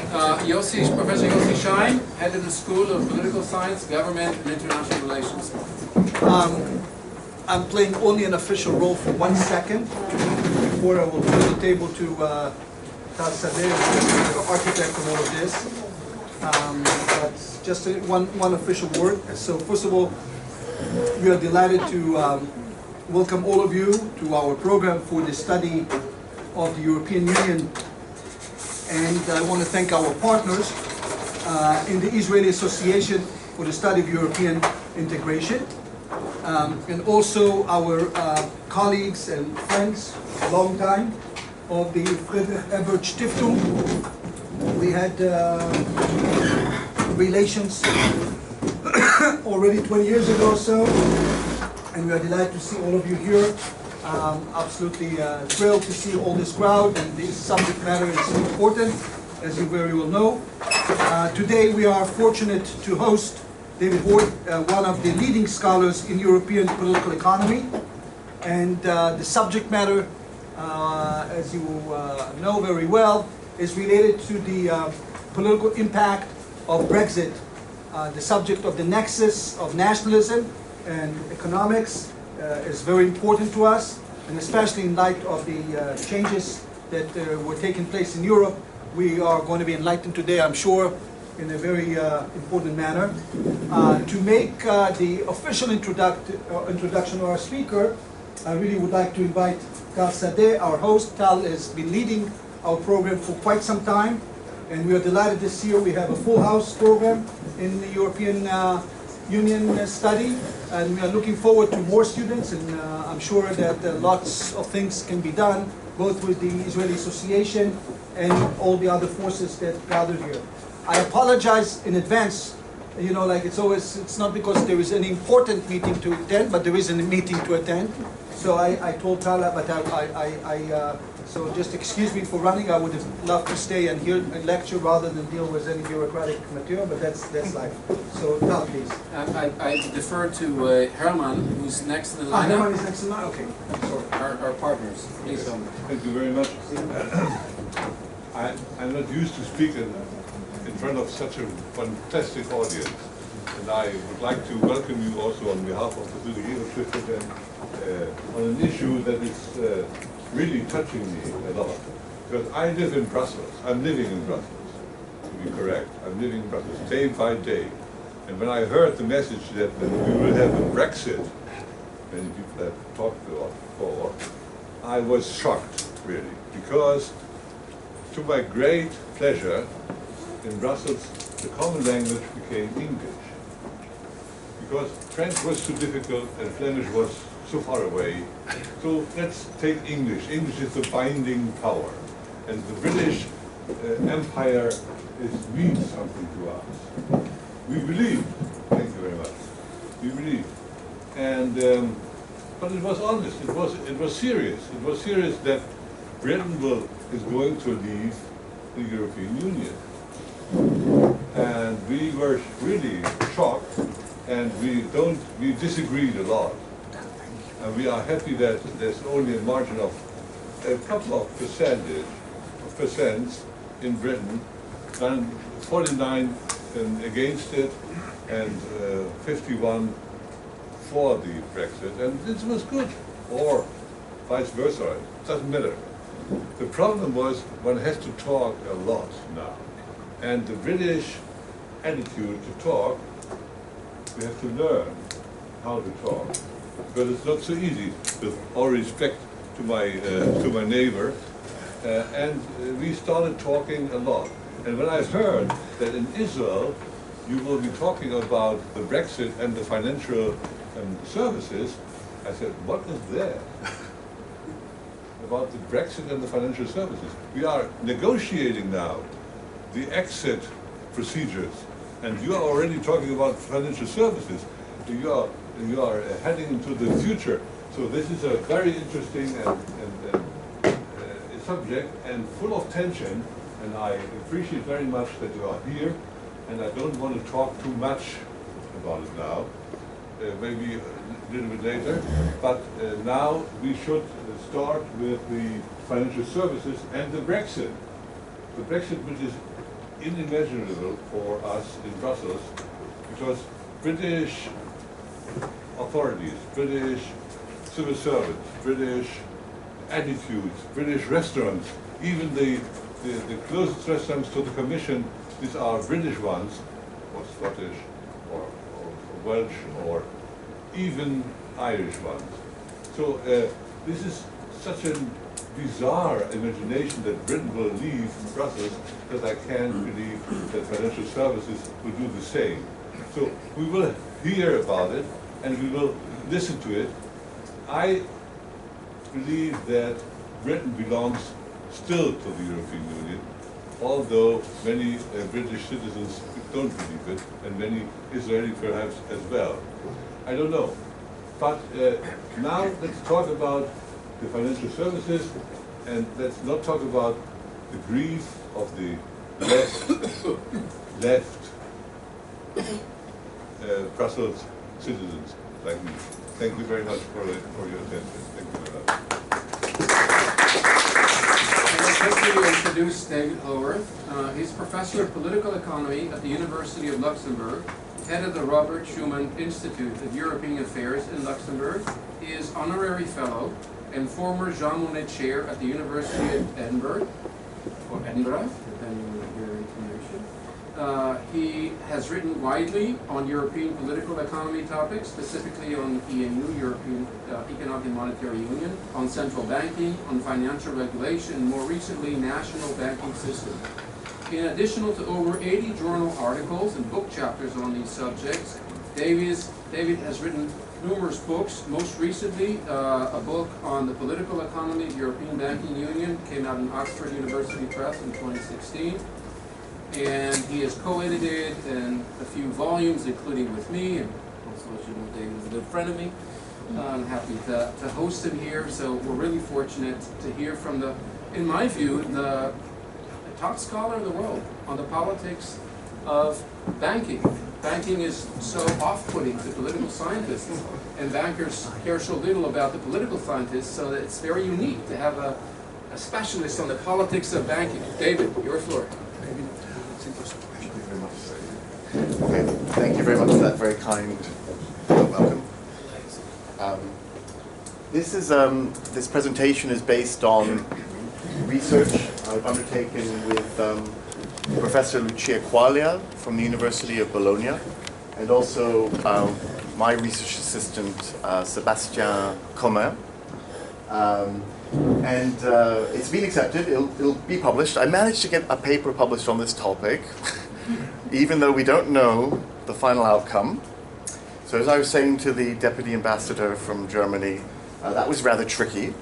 Professor Yossi Schein, head of the School of Political Science, Government and International Relations. I'm playing only an official role for 1 second before I will turn the table to Tal Sadeh, the architect of all of this. But just one official word. So first of all, we are delighted to welcome all of you to our program for the study of the European Union. And I want to thank our partners in the Israeli Association for the Study of European Integration, and also our colleagues and friends, long time, of the Friedrich Ebert Stiftung. We had relations already 20 years ago or so, and we are delighted to see all of you here. Absolutely thrilled to see all this crowd, and this subject matter is important, as you very well know. Today we are fortunate to host David Howarth, one of the leading scholars in European political economy, and the subject matter, as you know very well, is related to the political impact of Brexit, the subject of the nexus of nationalism and economics. Is very important to us, and especially in light of the changes that were taking place in Europe. We are going to be enlightened today, I'm sure, in a very important manner. To make the official introduction of our speaker, I really would like to invite Tal Sadeh, our host. Tal has been leading our program for quite some time, and we are delighted this year we have a full house program in the European Union study, and we are looking forward to more students, and I'm sure that lots of things can be done, both with the Israeli Association and all the other forces that gathered here. I apologize in advance, you know, like it's not because there is an important meeting to attend, but there is a meeting to attend. So I told Tala, but so just excuse me for running. I would have loved to stay and hear a lecture rather than deal with any bureaucratic material, but that's life. So Tal, please. I defer to Herman, who's next in the lineup. Herman is next in the line? Okay. Sorry. Our partners. Please, Herman. Thank you very much. I'm not used to speak in front of such a fantastic audience, and I would like to welcome you also on behalf of the Subsidiaries on an issue that is really touching me a lot. Because I live in Brussels. I'm living in Brussels, to be correct. I'm living in Brussels day by day. And when I heard the message that we will have a Brexit, many people have talked about before, I was shocked, really. Because to my great pleasure, in Brussels, the common language became English. Because French was too difficult and Flemish was so far away. So let's take English. English is the binding power. And the British Empire means something to us. We believe. Thank you very much. We believe. And but it was honest. It was serious. It was serious that Britain is going to leave the European Union. And we were really shocked, and we disagreed a lot. And we are happy that there's only a margin of a couple of percents in Britain, and 49 against it, and 51 for the Brexit. And this was good, or vice versa. It doesn't matter. The problem was one has to talk a lot now. And the British attitude to talk, we have to learn how to talk. Because it's not so easy, with all respect to my neighbor. And we started talking a lot. And when I heard that in Israel you will be talking about the Brexit and the financial services, I said, what is there about the Brexit and the financial services? We are negotiating now the exit procedures, and you are already talking about financial services. You are heading into the future. So this is a very interesting subject and full of tension, and I appreciate very much that you are here, and I don't want to talk too much about it now, maybe a little bit later, but now we should start with the financial services and the Brexit. The Brexit, which is unimaginable for us in Brussels, because British authorities, British civil servants, British attitudes, British restaurants, even the closest restaurants to the Commission, these are British ones, or Scottish, or Welsh, or even Irish ones. So this is such a bizarre imagination that Britain will leave Brussels that I can't believe that financial services will do the same. So we will hear about it and we will listen to it. I believe that Britain belongs still to the European Union, although many British citizens don't believe it, and many Israelis perhaps as well. I don't know. But now let's talk about the financial services, and let's not talk about the grief of the left Brussels citizens like me. Thank you very much for your attention. Thank you very much. I'd like to introduce David Howarth. He's professor of political economy at the University of Luxembourg, head of the Robert Schuman Institute of European Affairs in Luxembourg. He is honorary fellow and former Jean Monnet chair at the University of Edinburgh, or Edinburgh, depending on your inclination. He has written widely on European political economy topics, specifically on EMU, European Economic and Monetary Union, on central banking, on financial regulation, and more recently, national banking system. In addition to over 80 journal articles and book chapters on these subjects, David has written numerous books. Most recently, a book on the political economy of European Banking Union came out in Oxford University Press in 2016. And he has co-edited in a few volumes, including with me, and also, as you know, David is a good friend of me. I'm happy to host him here, so we're really fortunate to hear from the, in my view, the top scholar in the world on the politics of banking. Banking is so off-putting to political scientists, and bankers care so little about the political scientists, so that it's very unique to have a specialist on the politics of banking. David, your floor. Thank you very much. Okay, thank you very much for that very kind welcome. This presentation is based on research I've undertaken with Professor Lucia Quaglia from the University of Bologna, and also my research assistant Sébastien Commun. It's been accepted. It'll be published. I managed to get a paper published on this topic, even though we don't know the final outcome. So as I was saying to the deputy ambassador from Germany, that was rather tricky.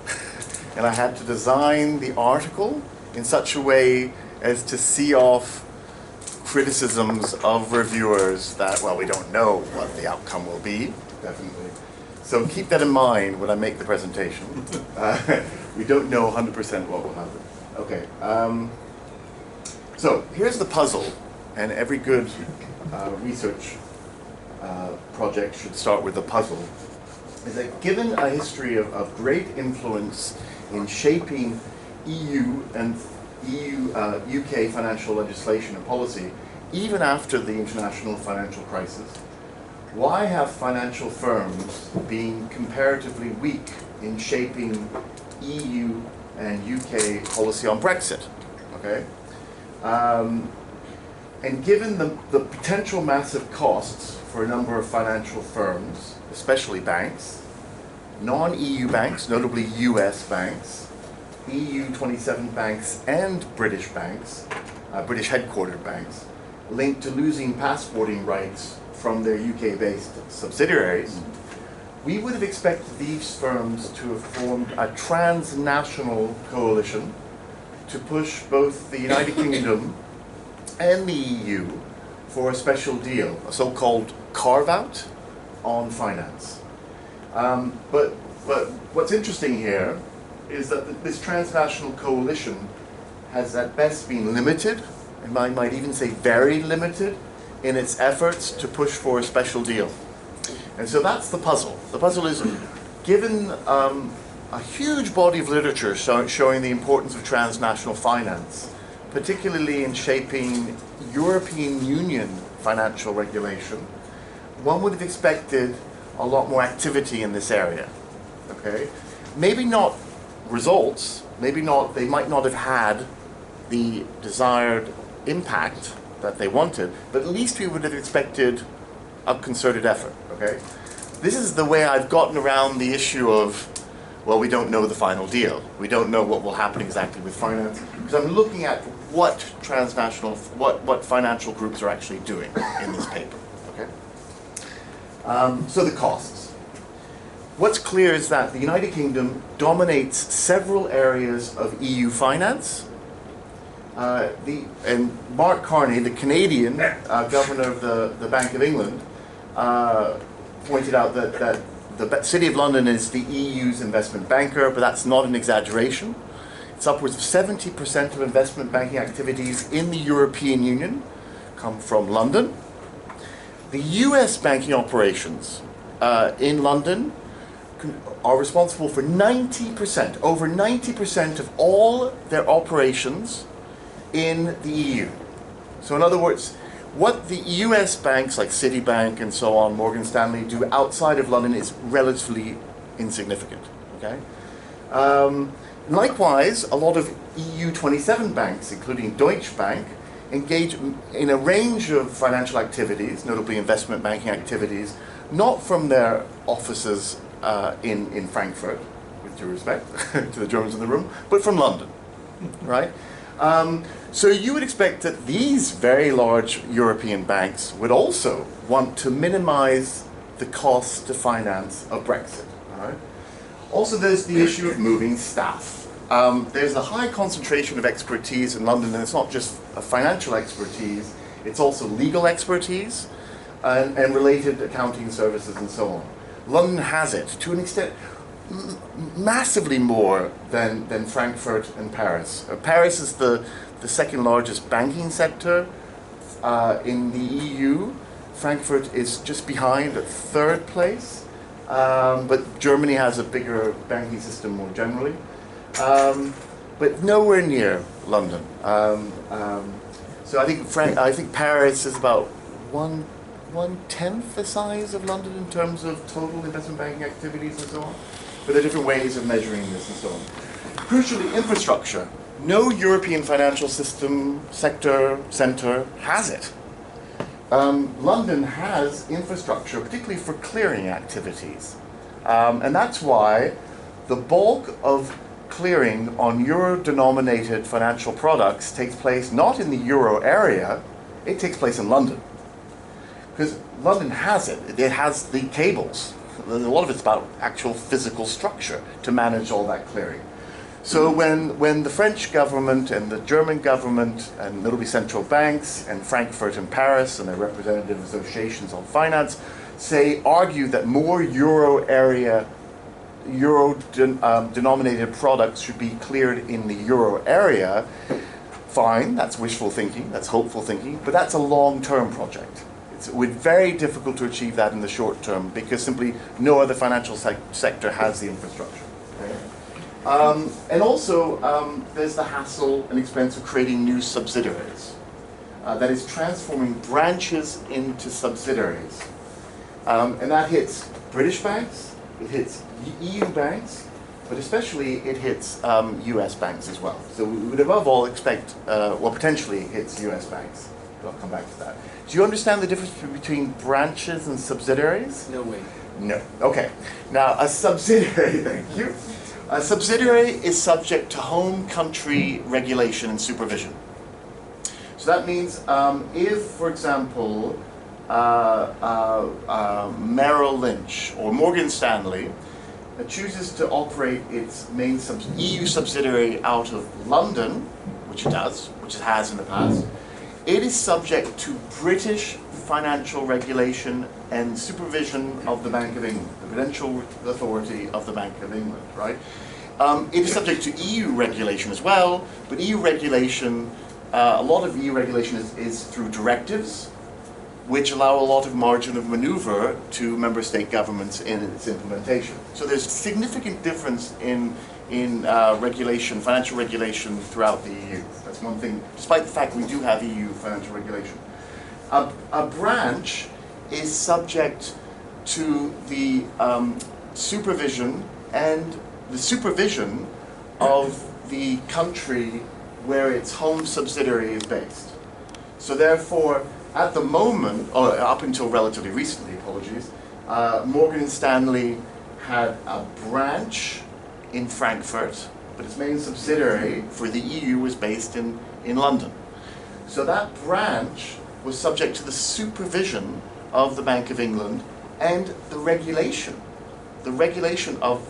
And I had to design the article in such a way as to see off criticisms of reviewers that, well, we don't know what the outcome will be, definitely. So keep that in mind when I make the presentation. We don't know 100% what will happen. Okay. So here's the puzzle, and every good research project should start with a puzzle. Is that given a history of great influence in shaping EU and UK financial legislation and policy, even after the international financial crisis, why have financial firms been comparatively weak in shaping EU and UK policy on Brexit? Okay, and given the potential massive costs for a number of financial firms, especially banks, non-EU banks, notably US banks, EU 27 banks and British banks, British headquartered banks, linked to losing passporting rights from their UK-based subsidiaries, we would have expected these firms to have formed a transnational coalition to push both the United Kingdom and the EU for a special deal, a so-called carve-out on finance. But what's interesting here is that this transnational coalition has at best been limited, and I might even say very limited, in its efforts to push for a special deal. And so that's the puzzle. The puzzle is, given a huge body of literature showing the importance of transnational finance, particularly in shaping European Union financial regulation, one would have expected a lot more activity in this area. Okay, maybe not results. Maybe not. They might not have had the desired impact that they wanted, but at least we would have expected a concerted effort. Okay, this is the way I've gotten around the issue of, well, we don't know the final deal. We don't know what will happen exactly with finance, because I'm looking at what what financial groups are actually doing in this paper. Okay, so the costs. What's clear is that the United Kingdom dominates several areas of EU finance. And Mark Carney, the Canadian governor of the Bank of England, pointed out that the City of London is the EU's investment banker, but that's not an exaggeration. It's upwards of 70% of investment banking activities in the European Union come from London. The US banking operations in London are responsible for 90%, over 90% of all their operations in the EU. So in other words, what the US banks like Citibank and so on, Morgan Stanley, do outside of London is relatively insignificant. Okay. Likewise, a lot of EU 27 banks, including Deutsche Bank, engage in a range of financial activities, notably investment banking activities, not from their offices in Frankfurt, with due respect to the Germans in the room, but from London, right? So you would expect that these very large European banks would also want to minimize the cost to finance of Brexit. All right? Also, there's the issue of moving staff. There's a high concentration of expertise in London, and it's not just a financial expertise, it's also legal expertise and related accounting services and so on. London has it, to an extent, massively more than Frankfurt and Paris. Paris is the second largest banking sector in the EU. Frankfurt is just behind at third place, but Germany has a bigger banking system more generally, but nowhere near London. So I think Paris is about one-tenth the size of London in terms of total investment banking activities and so on. But there are different ways of measuring this and so on. Crucially, infrastructure. No European financial system center has it. London has infrastructure, particularly for clearing activities. And that's why the bulk of clearing on euro-denominated financial products takes place not in the euro area, it takes place in London. Because London has it. It has the cables. A lot of it's about actual physical structure to manage all that clearing. So when the French government and the German government and notably central banks and Frankfurt and Paris and their representative associations on finance argue that more euro-denominated products should be cleared in the euro area, fine, that's wishful thinking, that's hopeful thinking, but that's a long-term project. It's very difficult to achieve that in the short term because simply no other financial sector has the infrastructure. Okay? And also, there's the hassle and expense of creating new subsidiaries. That is transforming branches into subsidiaries. And that hits British banks, it hits EU banks, but especially it hits US banks as well. So we would above all expect, potentially hits US banks. I'll come back to that. Do you understand the difference between branches and subsidiaries? No way. No. Okay. Now, a subsidiary, thank you. A subsidiary is subject to home country regulation and supervision. So that means if, for example, Merrill Lynch or Morgan Stanley chooses to operate its main EU subsidiary out of London, which it does, which it has in the past, it is subject to British financial regulation and supervision of the Bank of England, the Prudential Authority of the Bank of England, right? It is subject to EU regulation as well, but EU regulation, a lot of EU regulation is through directives, which allow a lot of margin of maneuver to member state governments in its implementation. So there's significant difference in regulation, financial regulation throughout the EU. That's one thing, despite the fact we do have EU financial regulation. A branch is subject to the supervision of the country where its home subsidiary is based. So therefore, at the moment, or up until relatively recently, apologies, Morgan & Stanley had a branch in Frankfurt, but its main subsidiary for the EU was based in London. So that branch was subject to the supervision of the Bank of England and the regulation of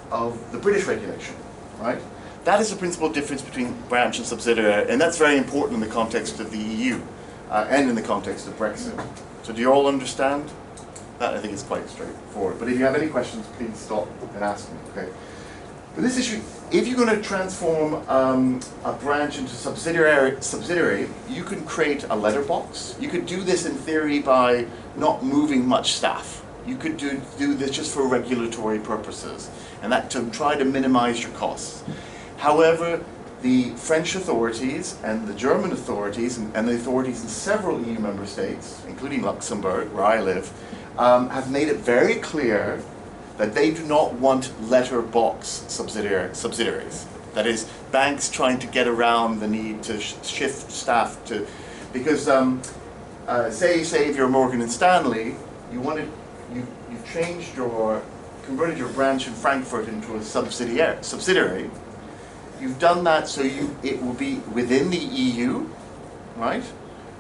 the British regulation, right? That is the principal difference between branch and subsidiary, and that's very important in the context of the EU and in the context of Brexit. So do you all understand? That I think is quite straightforward. But if you have any questions, please stop and ask me, okay? For this issue, if you're going to transform a branch into subsidiary, you can create a letterbox. You could do this in theory by not moving much staff. You could do this just for regulatory purposes, and that to try to minimize your costs. However, the French authorities and the German authorities and the authorities in several EU member states, including Luxembourg, where I live, have made it very clear that they do not want letterbox subsidiaries. That is, banks trying to get around the need to shift staff to, because say if you're Morgan & Stanley, you've converted your branch in Frankfurt into a subsidiary. You've done that so it will be within the EU, right?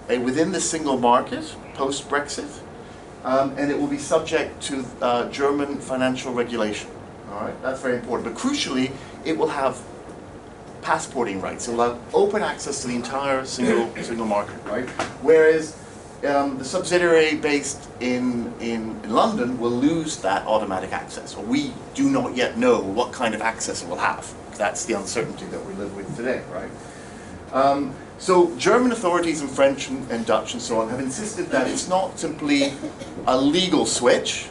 Within the single market post-Brexit. And it will be subject to German financial regulation. All right, that's very important. But crucially, it will have passporting rights. It will have open access to the entire single market. Right. Whereas the subsidiary based in London will lose that automatic access, or we do not yet know what kind of access it will have. That's the uncertainty that we live with today. Right. So German authorities and French and Dutch and so on have insisted that it's not simply a legal switch,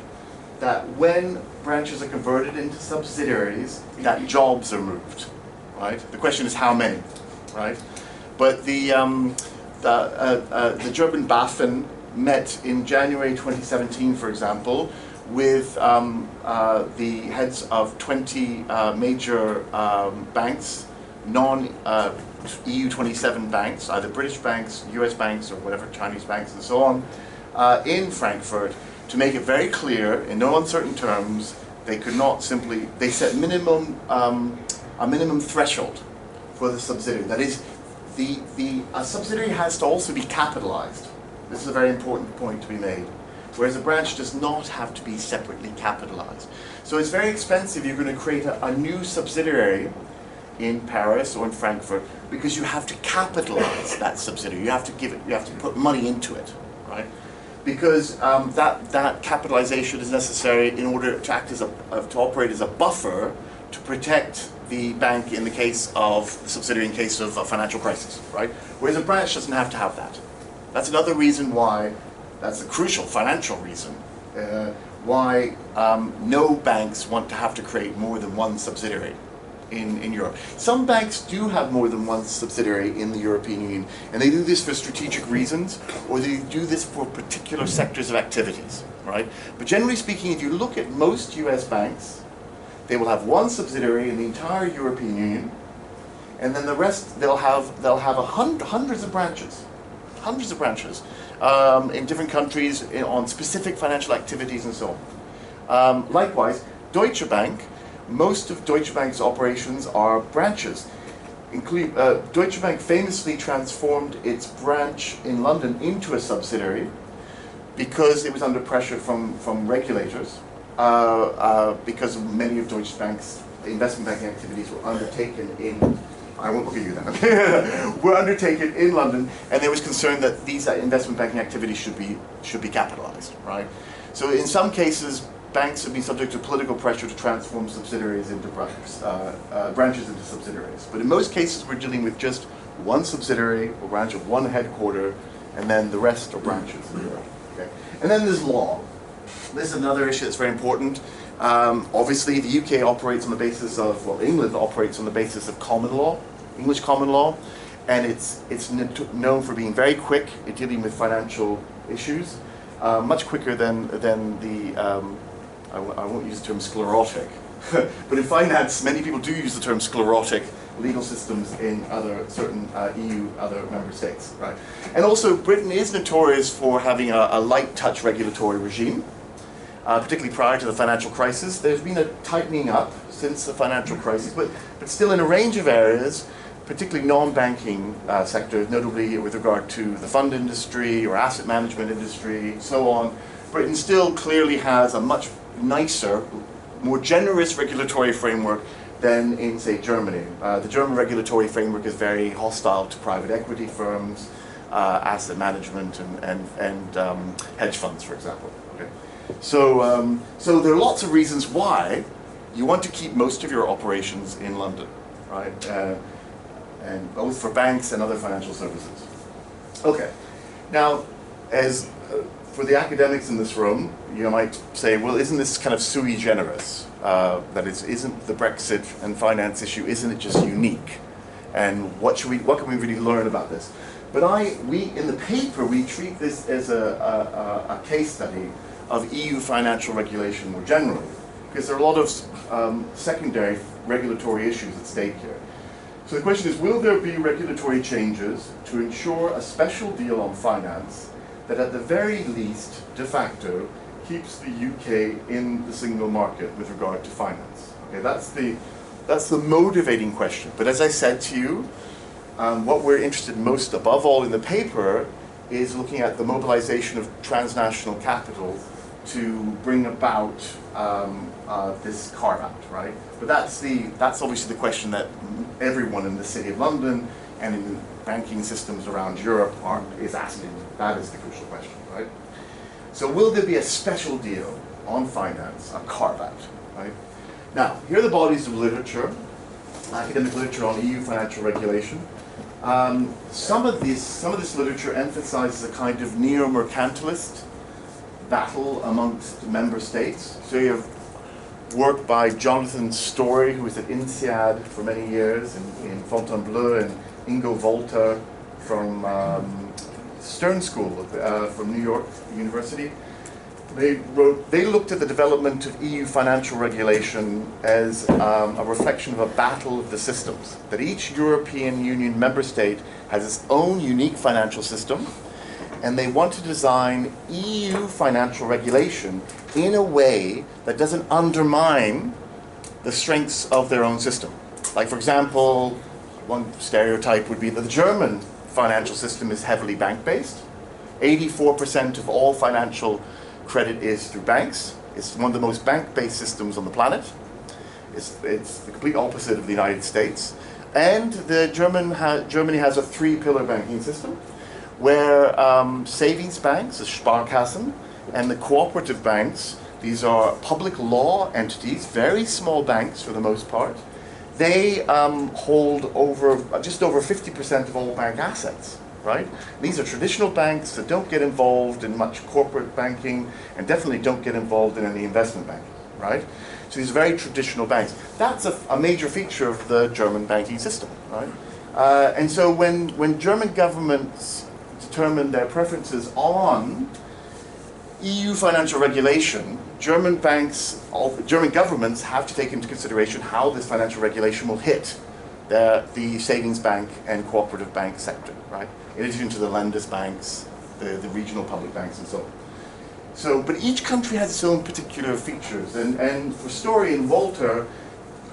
that when branches are converted into subsidiaries, that jobs are moved, right? The question is how many, right? But the German BaFin met in January 2017, for example, with the heads of 20 major banks, EU 27 banks, either British banks, US banks, or whatever, Chinese banks, and so on, in Frankfurt, to make it very clear, in no uncertain terms, they could not simply, they set a minimum threshold for the subsidiary. That is, a subsidiary has to also be capitalized. This is a very important point to be made. Whereas a branch does not have to be separately capitalized. So it's very expensive. You're going to create a new subsidiary in Paris or in Frankfurt, because you have to capitalize that subsidiary. You have to put money into it, right? Because that capitalization is necessary in order to act as to operate as a buffer to protect the bank in the case of the subsidiary in case of a financial crisis, right? Whereas a branch doesn't have to have that. That's another reason why, that's a crucial financial reason, why no banks want to have to create more than one subsidiary in Europe. Some banks do have more than one subsidiary in the European Union, and they do this for strategic reasons, or they do this for particular sectors of activities, right? But generally speaking, if you look at most US banks, they will have one subsidiary in the entire European Union, and then the rest, they'll have hundreds of branches in different countries on specific financial activities and so on. Likewise, Deutsche Bank, most of Deutsche Bank's operations are branches. Deutsche Bank famously transformed its branch in London into a subsidiary because it was under pressure from regulators, because many of Deutsche Bank's investment banking activities were undertaken in, I won't look at you then, were undertaken in London, and there was concern that these investment banking activities should be capitalized, right? So in some cases, banks have been subject to political pressure to transform subsidiaries into branches into subsidiaries. But in most cases, we're dealing with just one subsidiary or branch of one headquarter, and then the rest are branches in Europe. Okay. And then there's law. This is another issue that's very important. Obviously, the UK operates on the basis of, well, England operates on the basis of common law, English common law, and it's known for being very quick in dealing with financial issues, much quicker than the, I won't use the term sclerotic, but in finance, many people do use the term sclerotic legal systems in certain EU, other member states, right? And also, Britain is notorious for having a light touch regulatory regime. Particularly prior to the financial crisis. There's been a tightening up since the financial crisis, but still in a range of areas, particularly non-banking sectors, notably with regard to the fund industry or asset management industry, so on. Britain still clearly has a much nicer, more generous regulatory framework than in, say, Germany. The German regulatory framework is very hostile to private equity firms, asset management, and hedge funds, for example. Okay. So there are lots of reasons why you want to keep most of your operations in London, right? And both for banks and other financial services. Okay. Now, as for the academics in this room, you might say, well, isn't this kind of sui generis? That isn't the Brexit and finance issue, isn't it just unique? And what can we really learn about this? But in the paper, we treat this as a case study of EU financial regulation more generally, because there are a lot of secondary regulatory issues at stake here. So the question is, will there be regulatory changes to ensure a special deal on finance that at the very least, de facto, keeps the UK in the single market with regard to finance? Okay, that's the motivating question. But as I said to you, what we're interested in most above all in the paper is looking at the mobilization of transnational capital to bring about this carve-out, right? But that's obviously the question that everyone in the City of London and in banking systems around Europe is asking. That is the crucial question, right? So will there be a special deal on finance, a carve-out, right? Now, here are the bodies of literature, academic literature on EU financial regulation. Some of this literature emphasizes a kind of neo-mercantilist battle amongst member states. So you have work by Jonathan Story, who was at INSEAD for many years in Fontainebleau, and Ingo Volta from Stern School from New York University. They looked at the development of EU financial regulation as a reflection of a battle of the systems, that each European Union member state has its own unique financial system, and they want to design EU financial regulation in a way that doesn't undermine the strengths of their own system. Like, for example, one stereotype would be that the German financial system is heavily bank-based. 84% of all financial credit is through banks. It's one of the most bank-based systems on the planet. It's the complete opposite of the United States. And Germany has a three-pillar banking system, where savings banks, the Sparkassen, and the cooperative banks, these are public law entities, very small banks for the most part. They hold just over 50% of all bank assets, right? These are traditional banks that don't get involved in much corporate banking and definitely don't get involved in any investment banking, right? So these are very traditional banks. That's a major feature of the German banking system, right? And so when German governments determine their preferences on EU financial regulation, German governments have to take into consideration how this financial regulation will hit the savings bank and cooperative bank sector, right? In addition to the Landesbanks, the regional public banks, and so on. So, but each country has its own particular features, and for Story and Volter,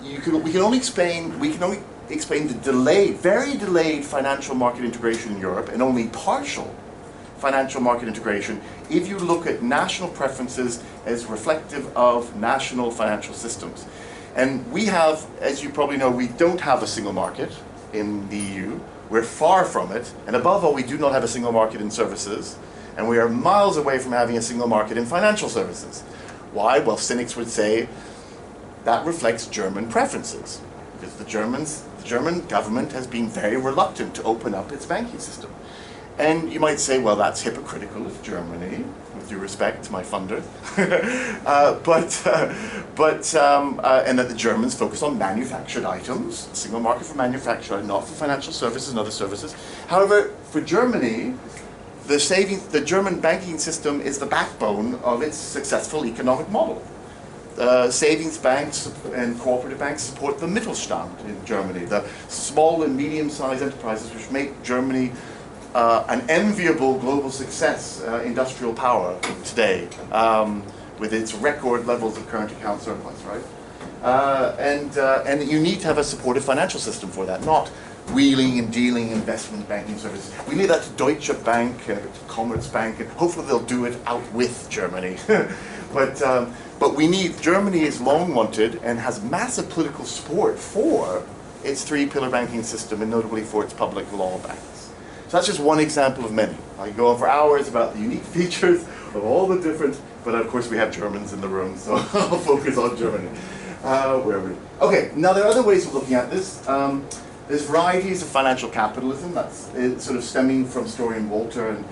we can only explain the very delayed financial market integration in Europe, and only partial financial market integration if you look at national preferences as reflective of national financial systems. And we have, as you probably know, we don't have a single market in the EU. We're far from it, and above all, we do not have a single market in services, and we are miles away from having a single market in financial services. Why? Well, cynics would say that reflects German preferences, because the German government has been very reluctant to open up its banking system. And you might say, well, that's hypocritical of Germany, with due respect to my funder. And that the Germans focus on manufactured items, single market for manufactured, not for financial services and other services. However, for Germany, the German banking system is the backbone of its successful economic model. Savings banks and cooperative banks support the Mittelstand in Germany, the small and medium-sized enterprises which make Germany an enviable global success industrial power today, with its record levels of current account surplus, right? And you need to have a supportive financial system for that, not wheeling and dealing investment banking services. We leave that to Deutsche Bank and Commerzbank, and hopefully they'll do it out with Germany. But we need, Germany is long wanted and has massive political support for its three-pillar banking system, and notably for its public law banks. So that's just one example of many. I can go on for hours about the unique features of all the different, but of course we have Germans in the room, so I'll focus on Germany. Okay, now there are other ways of looking at this. There's varieties of financial capitalism. That's sort of stemming from historian Walter and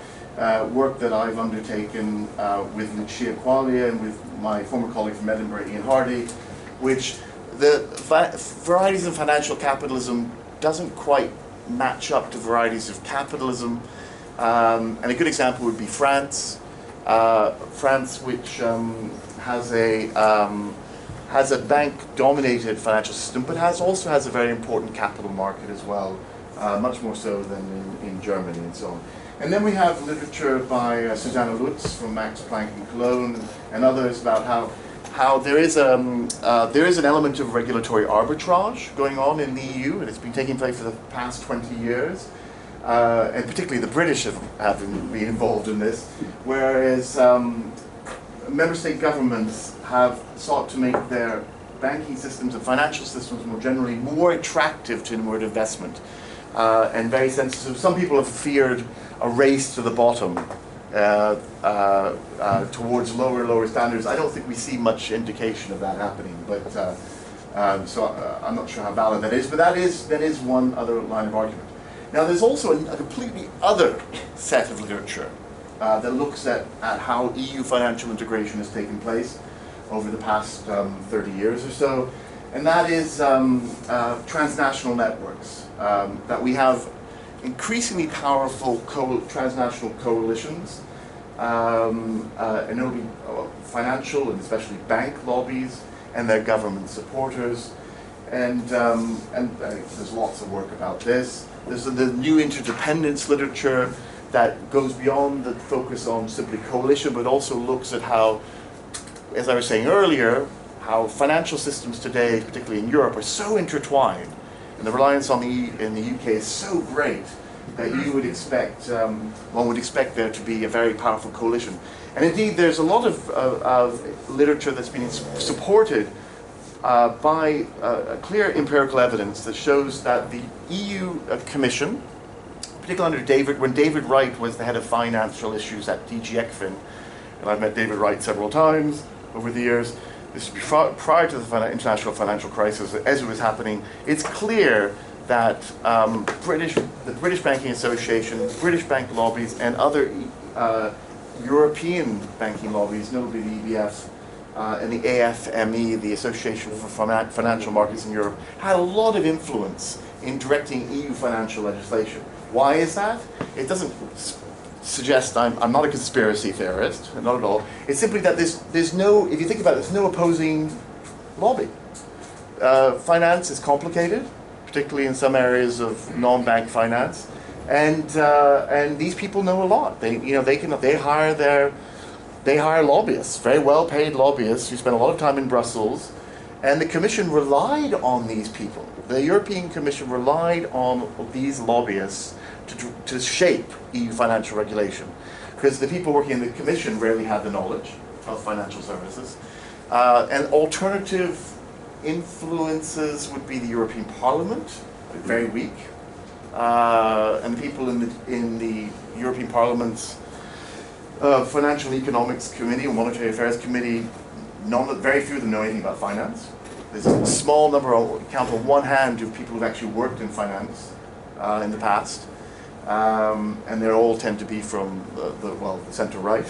work that I've undertaken with Lucia Quaglia and with my former colleague from Edinburgh, Ian Hardy, which the varieties of financial capitalism doesn't quite match up to varieties of capitalism. And a good example would be France. France, which has a bank-dominated financial system, but also has a very important capital market as well, much more so than in Germany and so on. And then we have literature by Susanna Lutz from Max Planck in Cologne and others about how there is an element of regulatory arbitrage going on in the EU, and it's been taking place for the past 20 years. And particularly the British have been involved in this, whereas member state governments have sought to make their banking systems and financial systems more generally more attractive to inward investment, and very sensitive. Some people have feared a race to the bottom towards lower standards. I don't think we see much indication of that happening, but so I'm not sure how valid that is, but that is one other line of argument. Now there's also a completely other set of literature that looks at how EU financial integration has taken place over the past 30 years or so, and that is transnational networks, that we have increasingly powerful transnational coalitions, and it'll be financial and especially bank lobbies and their government supporters, and there's lots of work about this. There's the new interdependence literature that goes beyond the focus on simply coalition, but also looks at how, as I was saying earlier, how financial systems today, particularly in Europe, are so intertwined, and the reliance on in the UK is so great that you would expect, one would expect there to be a very powerful coalition. And indeed, there's a lot of literature that's been supported by clear empirical evidence that shows that the EU Commission, particularly under when David Wright was the head of financial issues at DG ECFIN, and I've met David Wright several times over the years. This is prior to the international financial crisis, as it was happening. It's clear that the British Banking Association, British bank lobbies, and other European banking lobbies, notably the EBF and the AFME, the Association for Financial Markets in Europe, had a lot of influence in directing EU financial legislation. Why is that? It doesn't suggest I'm not a conspiracy theorist, not at all. It's simply that there's no, if you think about it, there's no opposing lobby. Finance is complicated, particularly in some areas of non-bank finance, and these people know a lot. They hire lobbyists, very well-paid lobbyists who spend a lot of time in Brussels, and the Commission relied on these people. The European Commission relied on these lobbyists to shape EU financial regulation, because the people working in the Commission rarely had the knowledge of financial services. And alternative influences would be the European Parliament, very weak, and the people in the European Parliament's Financial Economics Committee and Monetary Affairs Committee, very few of them know anything about finance. There's a small number, I'll count on one hand, of people who've actually worked in finance in the past. and they all tend to be from the center right,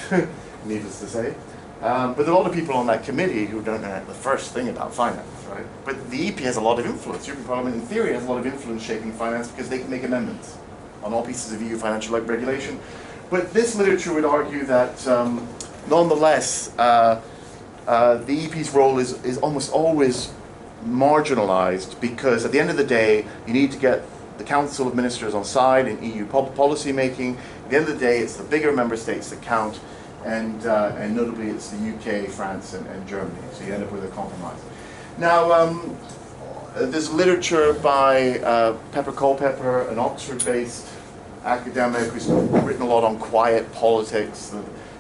needless to say. But there are a lot of people on that committee who don't know the first thing about finance, right? But the EP has a lot of influence. European Parliament, in theory, has a lot of influence shaping finance because they can make amendments on all pieces of EU financial regulation. But this literature would argue that, nonetheless, the EP's role is almost always marginalized because at the end of the day, you need to get the Council of Ministers on side in EU policy making. At the end of the day, it's the bigger member states that count, and notably it's the UK, France, and Germany. So you end up with a compromise. Now, there's literature by Pepper Culpepper, an Oxford-based academic who's written a lot on quiet politics,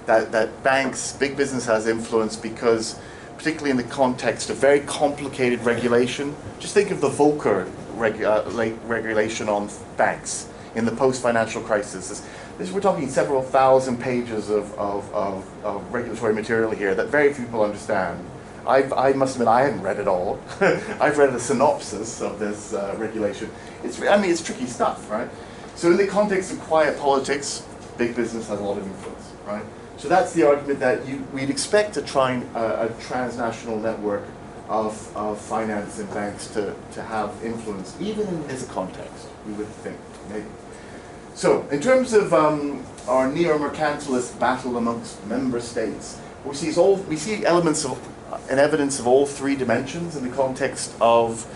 that banks, big business has influence because, particularly in the context of very complicated regulation, just think of the Volcker regulation on banks in the post-financial crisis. We're talking several thousand pages of regulatory material here that very few people understand. I must admit, I haven't read it all. I've read a synopsis of this regulation. It's tricky stuff, right? So in the context of quiet politics, big business has a lot of influence, right? So that's the argument that we'd expect a transnational network of finance and banks to have influence, even in this context, we would think, maybe. So, in terms of our neo-mercantilist battle amongst member states, we see elements of and evidence of all three dimensions in the context of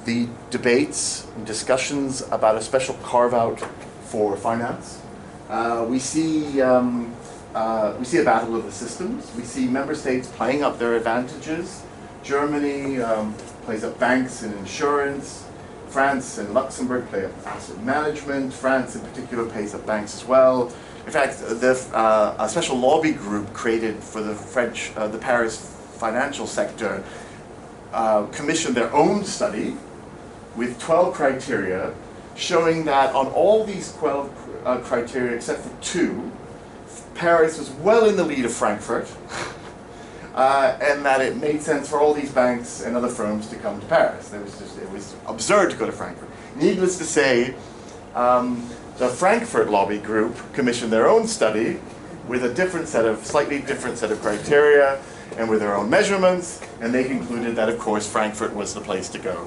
the debates and discussions about a special carve-out for finance. We see a battle of the systems. We see member states playing up their advantages. Germany plays up banks and insurance. France and Luxembourg play up asset management. France in particular plays up banks as well. In fact, a special lobby group created for the Paris financial sector commissioned their own study with 12 criteria showing that on all these 12 criteria except for 2, Paris was well in the lead of Frankfurt, and that it made sense for all these banks and other firms to come to Paris. It was absurd to go to Frankfurt. Needless to say, the Frankfurt lobby group commissioned their own study with a slightly different set of criteria and with their own measurements, and they concluded that, of course, Frankfurt was the place to go.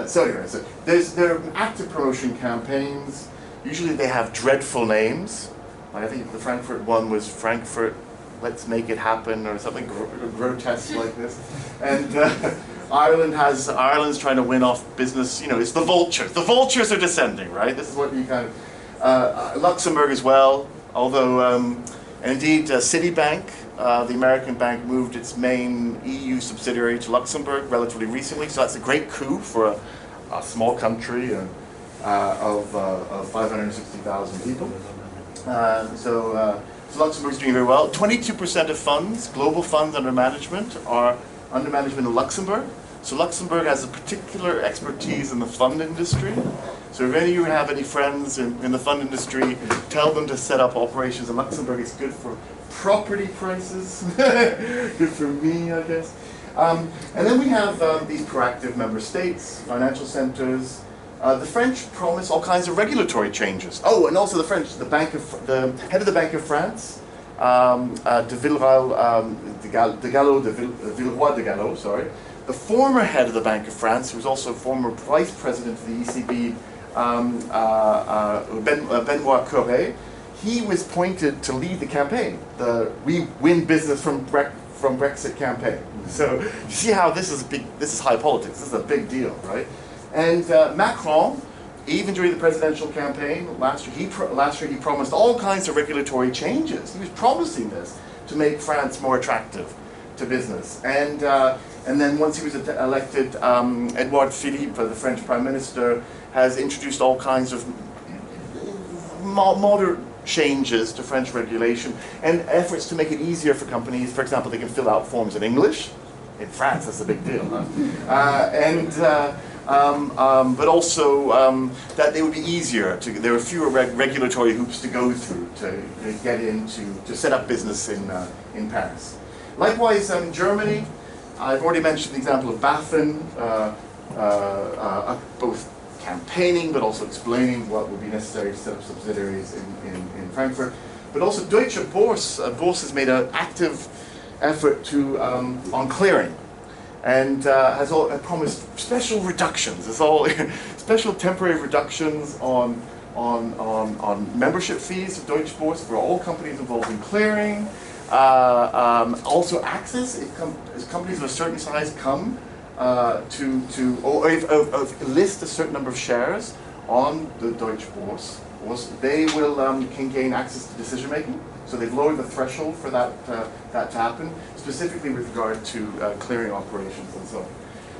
So anyway, there are active promotion campaigns. Usually they have dreadful names. Like I think the Frankfurt one was Frankfurt, Let's Make It Happen, or something grotesque like this. And Ireland's trying to win off business. You know, it's the vultures. The vultures are descending, right? This is what you kind of Luxembourg as well. Although, and indeed, Citibank, the American bank, moved its main EU subsidiary to Luxembourg relatively recently. So that's a great coup for a small country of 560,000 people. So Luxembourg's doing very well. 22% of funds, global funds under management, are under management in Luxembourg. So Luxembourg has a particular expertise in the fund industry. So if any of you have any friends in the fund industry, tell them to set up operations in Luxembourg. It's good for property prices, good for me, I guess. And then we have these proactive member states, financial centers. The French promise all kinds of regulatory changes. Oh, and also the head of the Bank of France, de Villeroy de Gallo, sorry. The former head of the Bank of France, who was also former vice president of the ECB, Benoit Cœuré, he was appointed to lead the campaign, the We Win Business from Brexit campaign. So you see how this is high politics. This is a big deal, right? And Macron, even during the presidential campaign last year, he promised all kinds of regulatory changes. He was promising this to make France more attractive to business. And then once he was elected, Edouard Philippe, the French Prime Minister, has introduced all kinds of moderate changes to French regulation and efforts to make it easier for companies. For example, they can fill out forms in English. In France, that's a big deal, huh? But also that they would be easier there were fewer regulatory hoops to go through to get to set up business in Paris. Likewise, Germany, I've already mentioned the example of BaFin, both campaigning, but also explaining what would be necessary to set up subsidiaries in Frankfurt. But also Deutsche Börse, Börse has made an active effort to on clearing, and has promised special reductions. It's all special temporary reductions on membership fees of Deutsche Börse for all companies involved in clearing. Also access, if companies of a certain size come or if list a certain number of shares on the Deutsche Börse, they will can gain access to decision making. So they've lowered the threshold for that to happen, specifically with regard to clearing operations and so on.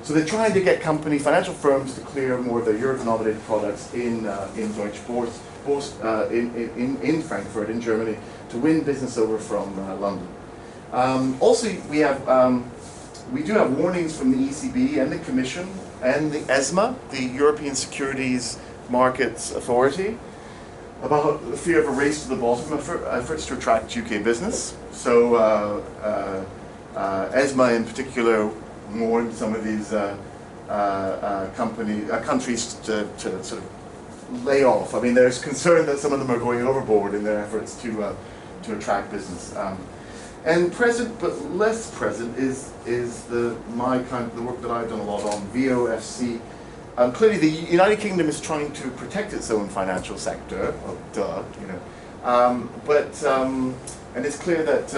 So they're trying to get financial firms to clear more of their euro-denominated products in Deutsche Börse, in Frankfurt, in Germany, to win business over from London. Also, we do have warnings from the ECB and the Commission and the ESMA, the European Securities Markets Authority, about the fear of a race to the bottom efforts to attract UK business. So ESMA in particular warned some of these countries to sort of lay off. I mean, there's concern that some of them are going overboard in their efforts to attract business. And present, but less present, is the work that I've done a lot on, VOFC. Clearly, the United Kingdom is trying to protect its own financial sector. Oh, duh, you know. And it's clear that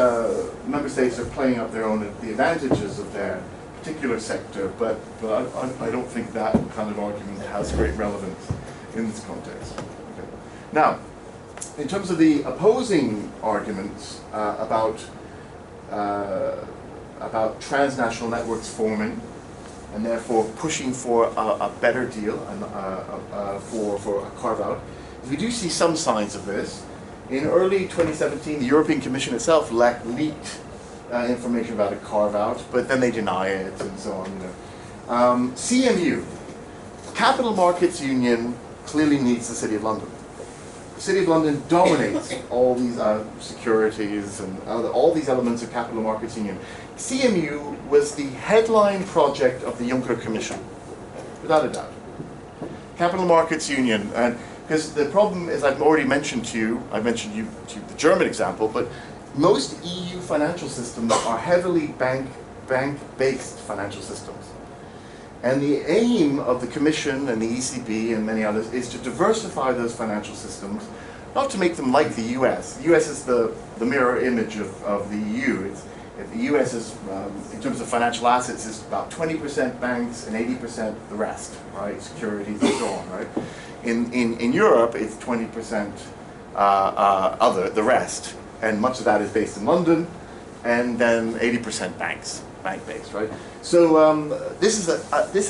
member states are playing up the advantages of their particular sector. But I don't think that kind of argument has great relevance in this context. Okay. Now, in terms of the opposing arguments about transnational networks forming, and therefore pushing for a better deal and for a carve-out, we do see some signs of this. In early 2017, the European Commission itself leaked information about a carve-out, but then they deny it and so on. You know. CMU, Capital Markets Union, clearly needs the City of London. The City of London dominates all these securities and all these elements of Capital Markets Union. CMU was the headline project of the Juncker Commission, without a doubt. Capital Markets Union, and because the problem is, I've already mentioned to you the German example, but most EU financial systems are heavily bank-based financial systems. And the aim of the Commission and the ECB and many others is to diversify those financial systems, not to make them like the US. The US is the mirror image of the EU. The US is, in terms of financial assets, is about 20% banks and 80% the rest, right? Securities and so on, right? In Europe, it's 20% the rest, and much of that is based in London, and then 80% bank-based, right? So this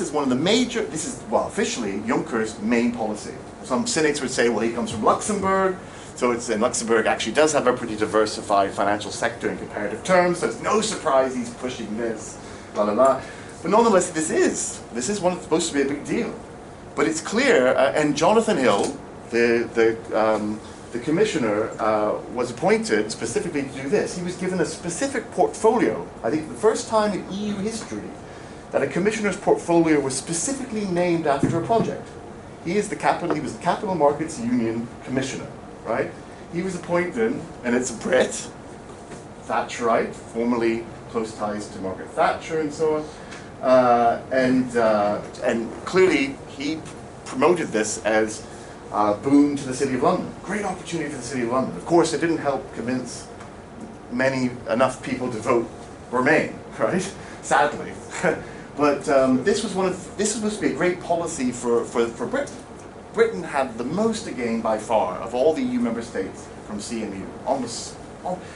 is one of the major. Officially Juncker's main policy. Some cynics would say, well, he comes from Luxembourg, so Luxembourg actually does have a pretty diversified financial sector in comparative terms. So it's no surprise he's pushing this, la la la. But nonetheless, this is supposed to be a big deal. But it's clear, and Jonathan Hill, the commissioner, was appointed specifically to do this. He was given a specific portfolio. I think the first time in EU history that a commissioner's portfolio was specifically named after a project. He was the Capital Markets Union Commissioner, right? He was appointed, and it's a Brit, Thatcherite, formerly close ties to Margaret Thatcher and so on. And clearly he promoted this as boon to the City of London. Great opportunity for the City of London. Of course, it didn't help convince enough people to vote Remain, right? Sadly. But this was supposed to be a great policy for Britain. Britain had the most to gain by far of all the EU member states from CMU.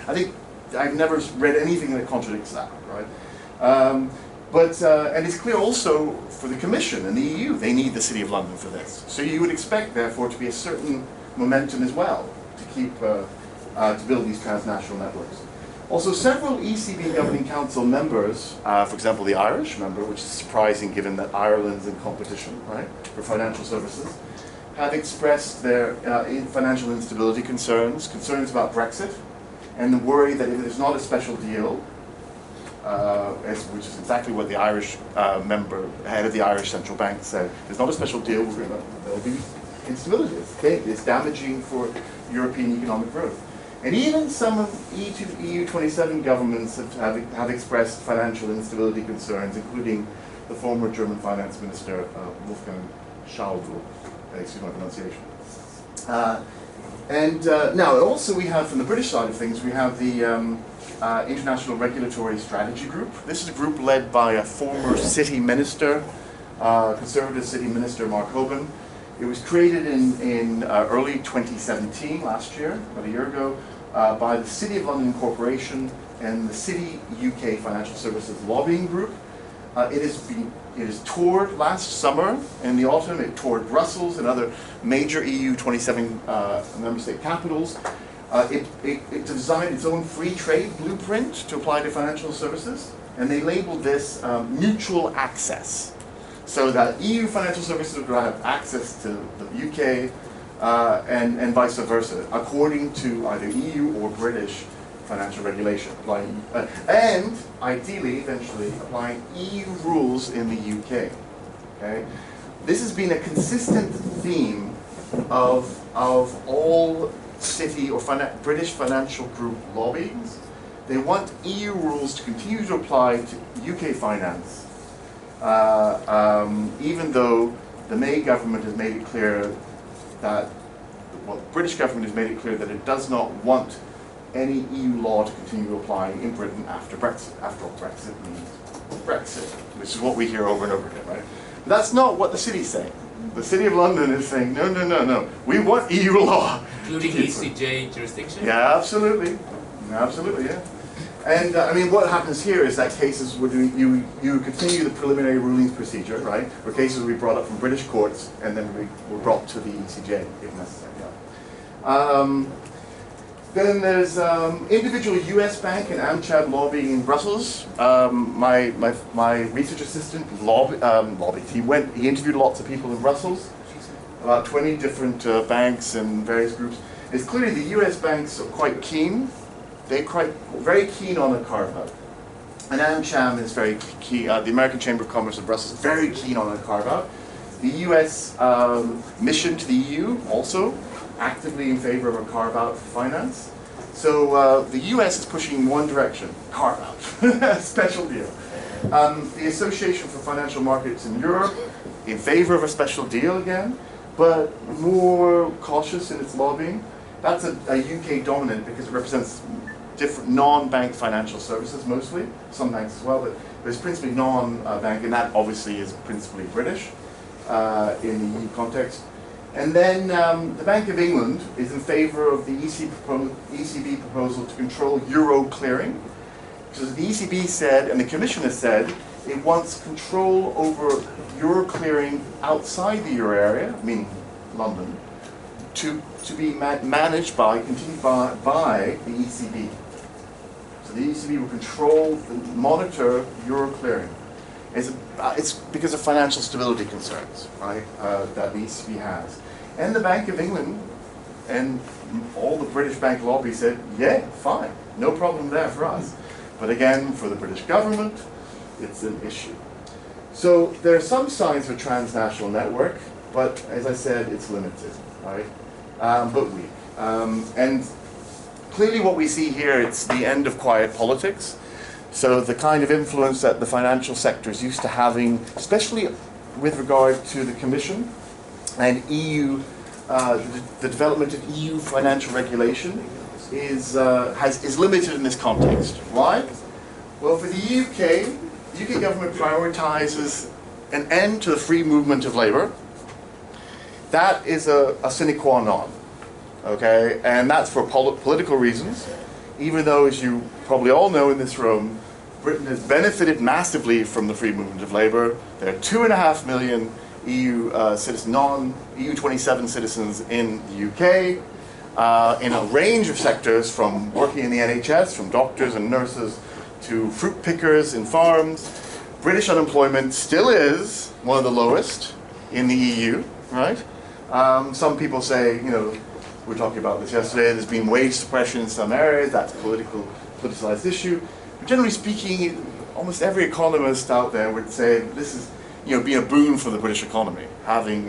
I think I've never read anything that contradicts that, right? And it's clear also for the Commission and the EU, they need the City of London for this. So you would expect, therefore, to be a certain momentum as well to keep to build these transnational networks. Also, several ECB Governing Council members, for example, the Irish member, which is surprising given that Ireland's in competition, right, for financial services, have expressed their financial instability concerns about Brexit, and the worry that if there's not a special deal, which is exactly what the Irish head of the Irish Central Bank said. There's not a special deal, there'll be instability. It's damaging for European economic growth. And even some of EU 27 governments have expressed financial instability concerns, including the former German finance minister, Wolfgang Schäuble, excuse my pronunciation. Now also we have, from the British side of things, we have the International Regulatory Strategy Group. This is a group led by a former city minister, Conservative city minister Mark Hoban. It was created in early 2017, last year, about a year ago, by the City of London Corporation and the City UK Financial Services Lobbying Group. It has toured last summer. In the autumn, it toured Brussels and other major EU 27 member state capitals. It designed its own free trade blueprint to apply to financial services, and they labeled this mutual access, so that EU financial services would have access to the UK and vice versa, according to either EU or British financial regulation, and ideally, eventually, applying EU rules in the UK. Okay, this has been a consistent theme of all city or British financial group lobbyings. They want EU rules to continue to apply to UK finance, even though the May government has made it clear that, well, the British government has made it clear that it does not want any EU law to continue to apply in Britain after Brexit. After all, Brexit means Brexit, which is what we hear over and over again, right? But that's not what the city's saying. The City of London is saying, no, no, no, no. We want EU law. Including ECJ jurisdiction? Yeah, absolutely. Absolutely, yeah. And I mean, what happens here is that cases would you continue the preliminary rulings procedure, right? Where cases will be brought up from British courts and then were brought to the ECJ if necessary. Yeah. Then there's individual US bank and AmCham lobbying in Brussels. My research assistant lobbied. He interviewed lots of people in Brussels, about 20 different banks and various groups. It's clearly the US banks are quite keen. They're very keen on a carve-out. And AmCham is very keen, the American Chamber of Commerce of Brussels is very keen on a carve-out. The US mission to the EU also actively in favor of a carve-out for finance. So the US is pushing in one direction, carve-out, special deal. The Association for Financial Markets in Europe, in favor of a special deal again, but more cautious in its lobbying. That's a UK dominant because it represents different non-bank financial services mostly, some banks as well, but it's principally non-bank, and that obviously is principally British in the EU context. And then the Bank of England is in favor of the ECB proposal to control euro clearing. Because the ECB said, and the Commission has said, it wants control over euro clearing outside the euro area, meaning London, to be managed by the ECB. So the ECB will control, monitor euro clearing. It's because of financial stability concerns, right, that the ECB has. And the Bank of England and all the British bank lobby said, yeah, fine, no problem there for us. But again, for the British government, it's an issue. So there are some signs of a transnational network, but as I said, it's limited, right? But weak. And clearly what we see here, it's the end of quiet politics. So the kind of influence that the financial sector is used to having, especially with regard to the Commission and EU, the development of EU financial regulation is limited in this context. Why? Well, for the UK government prioritizes an end to the free movement of labor. That is a sine qua non, okay? And that's for political reasons, even though, as you probably all know in this room, Britain has benefited massively from the free movement of labor. There are 2.5 million EU non-EU 27 citizens in the UK, in a range of sectors, from working in the NHS, from doctors and nurses, to fruit pickers in farms. British unemployment still is one of the lowest in the EU, right? Some people say, you know, we were talking about this yesterday, there's been wage suppression in some areas, that's a politicized issue. But generally speaking, almost every economist out there would say this is, being a boon for the British economy, having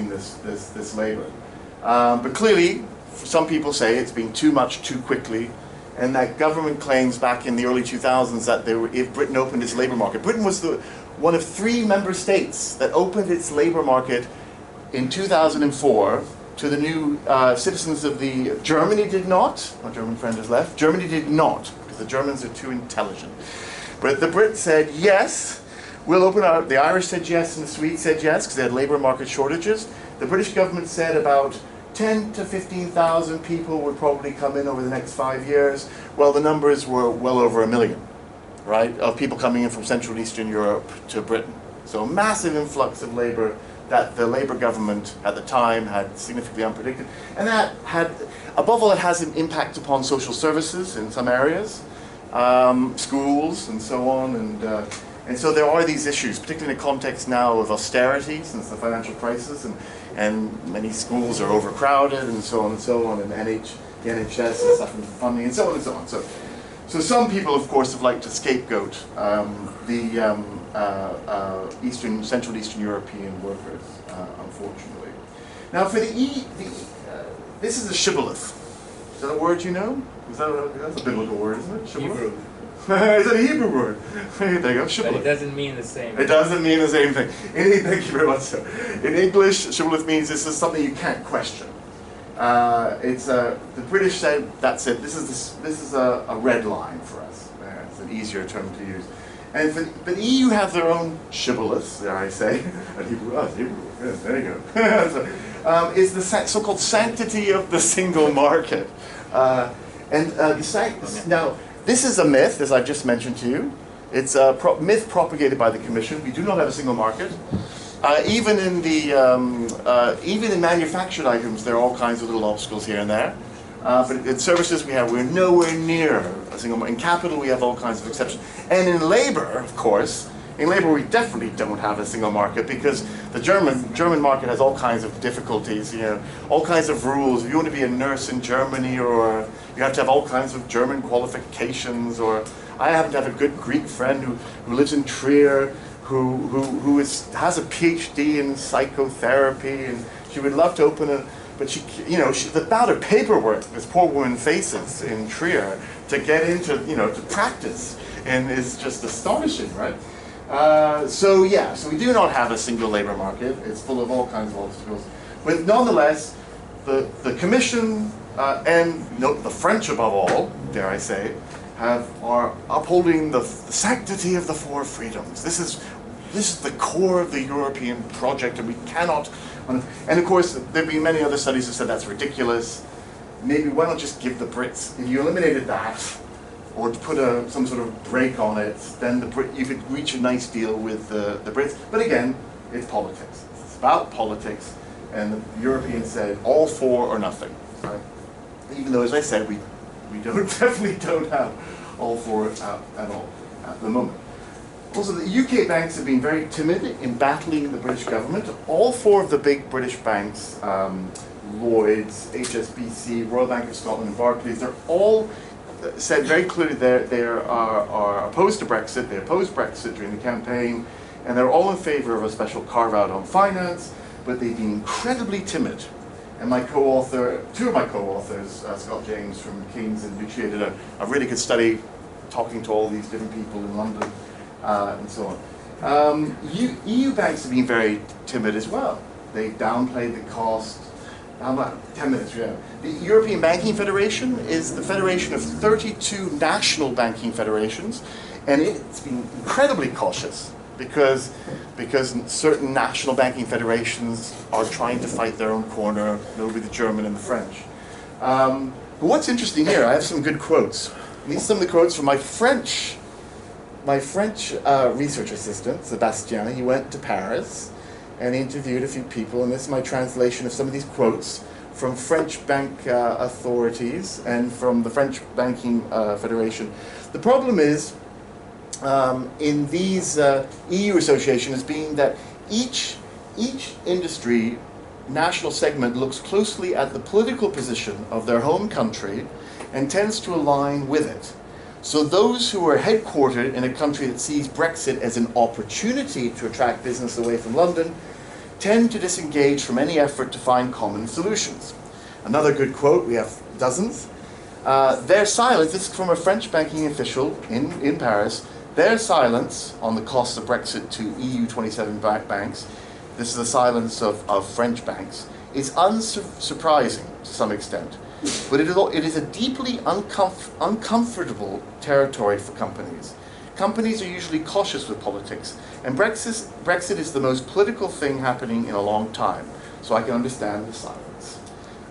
this labour. But clearly, some people say it's been too much too quickly, and that government claims back in the early 2000s that if Britain opened its labour market. Britain was one of 3 member states that opened its labour market in 2004 to the new citizens of the... Germany did not. My German friend has left. Germany did not, because the Germans are too intelligent. But the Brits said, yes, we'll open our... The Irish said yes, and the Swedes said yes, because they had labour market shortages. The British government said about 10 to 15,000 people would probably come in over the next 5 years. Well, the numbers were well over 1 million, right, of people coming in from Central and Eastern Europe to Britain. So a massive influx of labour that the Labour government at the time had significantly unpredicted. And that had, above all, it has an impact upon social services in some areas, schools and so on. And so there are these issues, particularly in a context now of austerity since the financial crisis, and many schools are overcrowded and so on and so on, and the NHS is suffering from funding and so on and so on. So some people, of course, have liked to scapegoat the Central Eastern European workers, unfortunately. Now, for this is a shibboleth. Is that a word you know? That's a biblical word, isn't it? Shibboleth? Hebrew. Is that a Hebrew word? There you go, shibboleth. But it doesn't mean the same. It doesn't mean the same thing. Thank you very much, sir. In English, shibboleth means this is something you can't question. The British said, that's it. This is a red line for us. It's an easier term to use. But the EU have their own shibboleths, dare I say. Hebrew, yes, there you go. Is the so-called sanctity of the single market. Now, this is a myth, as I've just mentioned to you. It's a myth propagated by the Commission. We do not have a single market. Even in manufactured items, there are all kinds of little obstacles here and there. But in services, we're nowhere near a single market. In capital, we have all kinds of exceptions. And in labor, of course, we definitely don't have a single market, because the German market has all kinds of difficulties, all kinds of rules. If you want to be a nurse in Germany, or you have to have all kinds of German qualifications, or I happen to have a good Greek friend who lives in Trier, who has a PhD in psychotherapy, and she would love to open but the amount of paperwork this poor woman faces in Trier to get into, to practice, and is just astonishing, right? So we do not have a single labour market. It's full of all kinds of obstacles. But nonetheless, the Commission and the French above all, dare I say, are upholding the sanctity of the 4 freedoms. This is the core of the European project, and we cannot. And of course, there have been many other studies that said that's ridiculous. Maybe why not just give the Brits, if you eliminated that, or to put some sort of break on it, then you could reach a nice deal with the Brits. But again, it's politics. It's about politics, and the Europeans said all 4 or nothing. Right? Even though, as I said, we definitely don't have all 4 at all at the moment. Also, the UK banks have been very timid in battling the British government. All 4 of the big British banks, Lloyds, HSBC, Royal Bank of Scotland, and Barclays, they're all said very clearly they are opposed to Brexit. They opposed Brexit during the campaign, and they're all in favour of a special carve-out on finance, but they've been incredibly timid. And my co-author, 2 of my co-authors, Scott James from King's and Lucia, did a really good study talking to all these different people in London and so on. EU banks have been very timid as well. They downplayed the cost. How about 10 minutes? Yeah. The European Banking Federation is the federation of 32 national banking federations, and it's been incredibly cautious because certain national banking federations are trying to fight their own corner, notably the German and the French. But what's interesting here, I have some good quotes. These are some of the quotes from my French research assistant, Sebastien. He went to Paris and interviewed a few people, and this is my translation of some of these quotes from French bank authorities and from the French Banking Federation. The problem is, in these EU associations, being that each industry, national segment looks closely at the political position of their home country and tends to align with it. So those who are headquartered in a country that sees Brexit as an opportunity to attract business away from London tend to disengage from any effort to find common solutions. Another good quote, we have dozens. Their silence, this is from a French banking official in Paris, their silence on the cost of Brexit to EU 27 banks, this is the silence of French banks, is unsurprising to some extent. But it is a deeply uncomfortable territory for companies. Companies are usually cautious with politics, and Brexit is the most political thing happening in a long time, so I can understand the silence.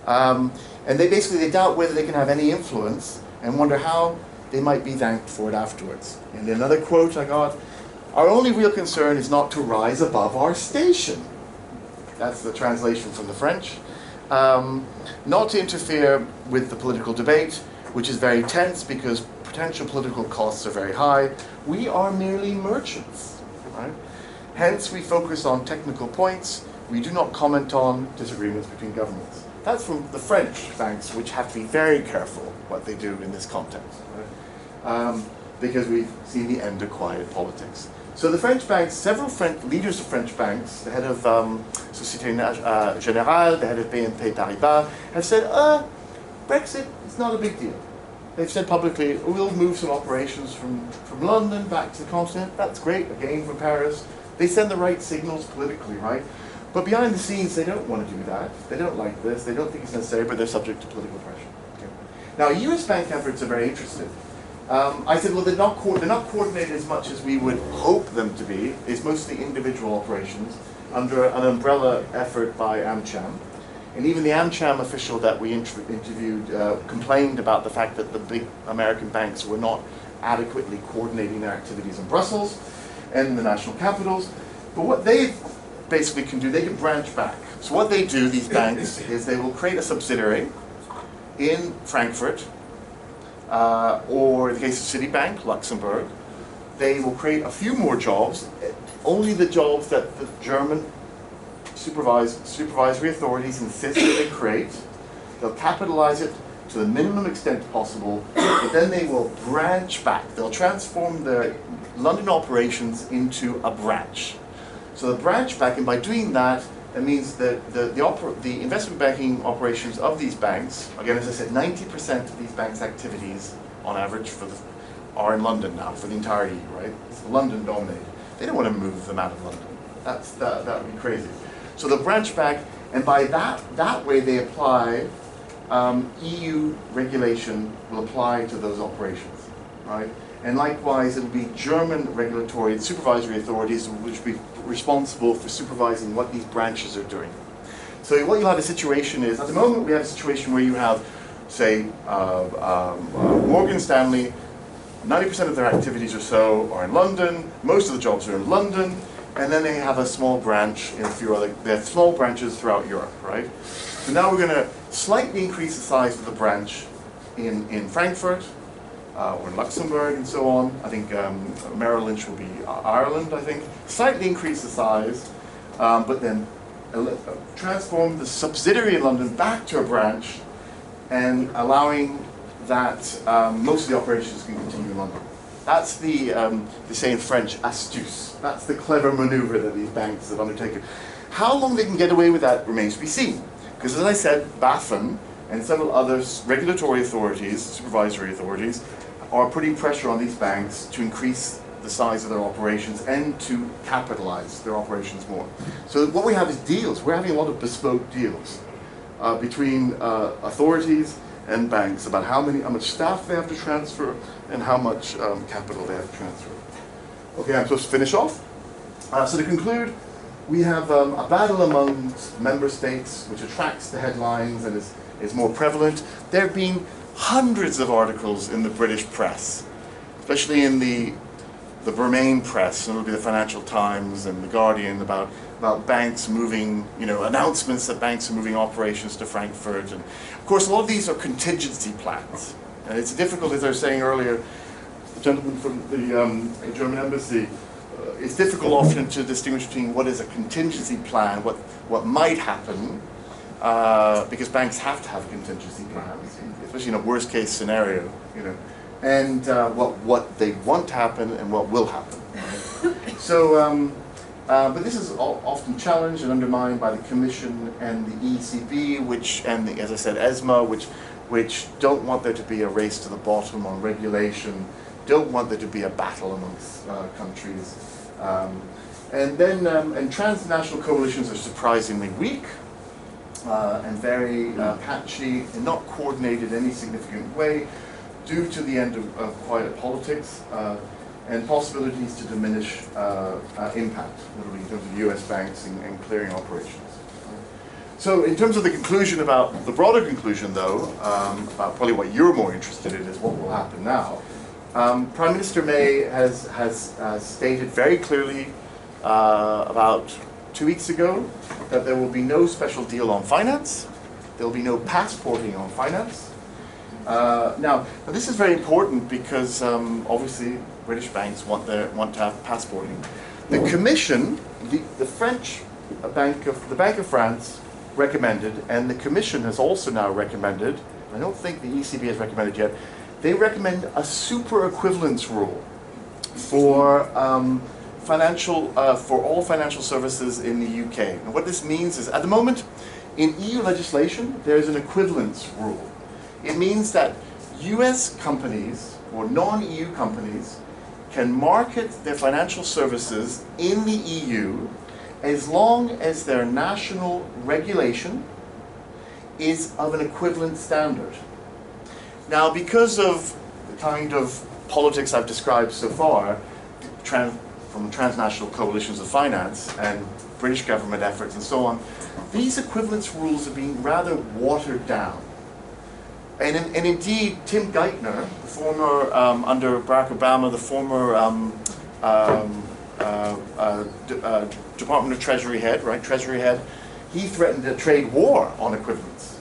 And they doubt whether they can have any influence and wonder how they might be thanked for it afterwards. And another quote I got, our only real concern is not to rise above our station. That's the translation from the French. Not to interfere with the political debate, which is very tense because potential political costs are very high. We are merely merchants, right? Hence, we focus on technical points. We do not comment on disagreements between governments. That's from the French banks, which have to be very careful what they do in this context, right? Because we've seen the end of quiet politics. So the French banks, several leaders of French banks, the head of Société Générale, the head of BNP Paribas, have said, Brexit is not a big deal. They've said publicly, we'll move some operations from London back to the continent. That's great, again from Paris. They send the right signals politically, right? But behind the scenes, they don't want to do that. They don't like this. They don't think it's necessary, but they're subject to political pressure. Okay. Now, US bank efforts are very interesting. I said, well, they're not coordinated as much as we would hope them to be. It's mostly individual operations under an umbrella effort by AmCham. And even the AmCham official that we interviewed complained about the fact that the big American banks were not adequately coordinating their activities in Brussels and in the national capitals. But what they basically can do, they can branch back. So what they do, these banks, is they will create a subsidiary in Frankfurt, or in the case of Citibank, Luxembourg. They will create a few more jobs, only the jobs that the German supervisory authorities insist that they create. They'll capitalize it to the minimum extent possible, but then they will branch back. They'll transform their London operations into a branch. So the branch back, and by doing that, that means that the investment banking operations of these banks, again, as I said, 90% of these banks' activities, on average, are in London now for the entire EU, right? It's London dominated. They don't want to move them out of London. That would be crazy. So the branch back, and by that way they apply, EU regulation will apply to those operations, right? And likewise, it will be German regulatory and supervisory authorities which will be responsible for supervising what these branches are doing. So what you'll have a situation is, at the moment we have a situation where you have, say, Morgan Stanley, 90% of their activities or so are in London, most of the jobs are in London, and then they have a small branch in a few other, they have small branches throughout Europe, right? So now we're going to slightly increase the size of the branch in Frankfurt, or in Luxembourg and so on. I think Merrill Lynch will be Ireland, I think. Slightly increase the size, but then transform the subsidiary in London back to a branch and allowing that most of the operations can continue in London. That's the, they say in French, astuce. That's the clever maneuver that these banks have undertaken. How long they can get away with that remains to be seen. Because as I said, BaFin and several other regulatory authorities, supervisory authorities, are putting pressure on these banks to increase the size of their operations and to capitalize their operations more. So what we have is deals. We're having a lot of bespoke deals between authorities and banks about how much staff they have to transfer and how much capital they have to transfer. Okay, I'm supposed to finish off. So to conclude, we have a battle among member states which attracts the headlines and is more prevalent. There have been hundreds of articles in the British press, especially in the Vermain press, and it'll be the Financial Times and the Guardian, about banks moving, announcements that banks are moving operations to Frankfurt. And of course, a lot of these are contingency plans. And it's difficult, as I was saying earlier, the gentleman from the German embassy, it's difficult often to distinguish between what is a contingency plan, what might happen, because banks have to have contingency plans, especially in a worst case scenario, and what they want to happen and what will happen. So, but this is often challenged and undermined by the Commission and the ECB, as I said, ESMA, which don't want there to be a race to the bottom on regulation, don't want there to be a battle amongst countries. And transnational coalitions are surprisingly weak and very patchy and not coordinated in any significant way due to the end of quiet politics and possibilities to diminish impact, literally in terms of US banks and clearing operations. So in terms of the conclusion about, the broader conclusion though, about probably what you're more interested in is what will happen now. Prime Minister May has stated very clearly about 2 weeks ago that there will be no special deal on finance, there will be no passporting on finance. Now this is very important because obviously British banks want to have passporting. The Commission, the French Bank of France recommended, and the Commission has also now recommended, I don't think the ECB has recommended yet, they recommend a super equivalence rule for for all financial services in the UK. And what this means is, at the moment, in EU legislation, there is an equivalence rule. It means that US companies, or non-EU companies, can market their financial services in the EU as long as their national regulation is of an equivalent standard. Now, because of the kind of politics I've described so far, from transnational coalitions of finance and British government efforts and so on, these equivalence rules are being rather watered down. And indeed, Tim Geithner, the former, under Barack Obama, the former Department of Treasury head, right, Treasury head, he threatened a trade war on equivalence.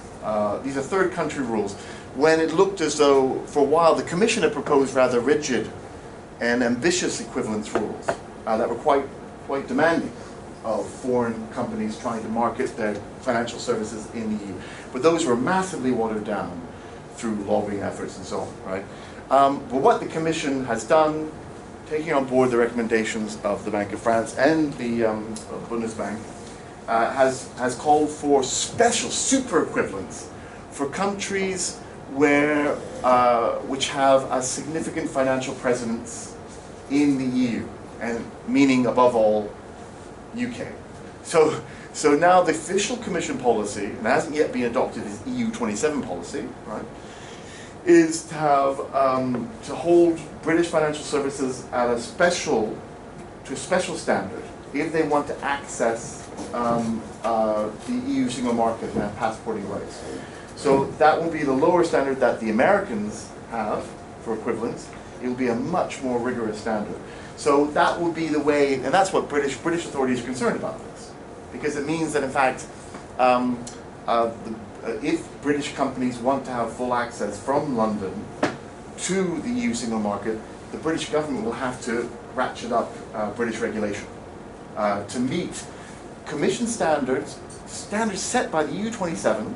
These are third country rules. When it looked as though, for a while, the Commission had proposed rather rigid and ambitious equivalence rules that were quite demanding of foreign companies trying to market their financial services in the EU. But those were massively watered down through lobbying efforts and so on, right? But what the Commission has done, taking on board the recommendations of the Bank of France and the Bundesbank, has called for special super equivalence for countries which have a significant financial presence in the EU, and meaning above all UK. So now the official Commission policy, and it hasn't yet been adopted as EU 27 policy, right, is to have to hold British financial services at a special standard if they want to access the EU single market and have passporting rights. So that will be the lower standard that the Americans have for equivalence. It will be a much more rigorous standard. So that will be the way, and that's what British authorities are concerned about this, because it means that in fact, if British companies want to have full access from London to the EU single market, the British government will have to ratchet up British regulation to meet Commission standards set by the EU 27.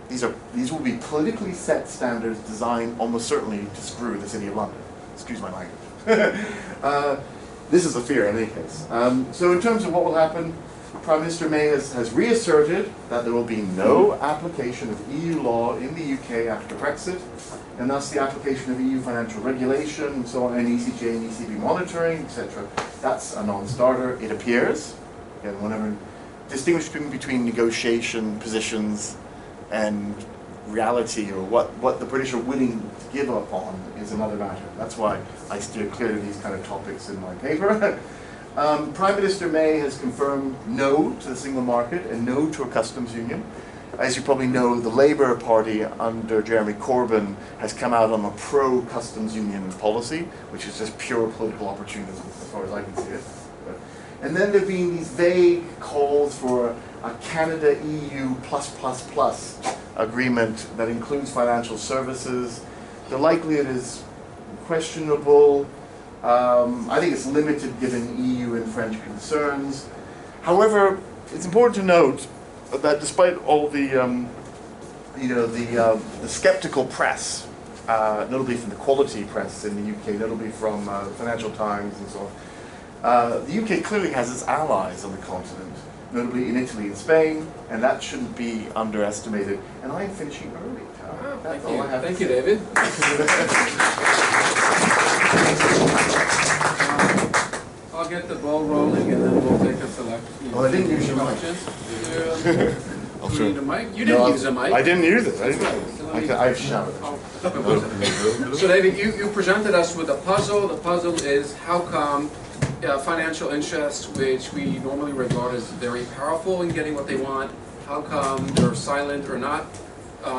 These will be politically set standards designed almost certainly to screw the City of London. Excuse my language. This is a fear in any case. So in terms of what will happen, Prime Minister May has reasserted that there will be no application of EU law in the UK after Brexit, and thus the application of EU financial regulation and so on, and ECJ and ECB monitoring, etc. That's a non-starter, it appears. Again, whenever distinguishing between negotiation positions and reality, or what the British are willing to give up on, is another matter. That's why I steer clear of these kind of topics in my paper. Prime Minister May has confirmed no to the single market and no to a customs union. As you probably know, the Labour Party under Jeremy Corbyn has come out on a pro-customs union policy, which is just pure political opportunism as far as I can see it. And then there have been these vague calls for a Canada-EU +++ agreement that includes financial services. The likelihood is questionable. I think it's limited given EU and French concerns. However, it's important to note that despite all the skeptical press notably from the quality press in the UK, notably from the Financial Times and so on. The UK clearly has its allies on the continent, notably in Italy and Spain, and that shouldn't be underestimated. And I'm finishing early. That's all I have. Thank you, David. I'll get the ball rolling and then we'll take a select. Oh, I didn't use your mic. questions. Do you need a mic? You didn't use a mic. I didn't use it. So let me- I've shouted. So David, you presented us with a puzzle. The puzzle is how come financial interests, which we normally regard as very powerful in getting what they want, how come they're silent or not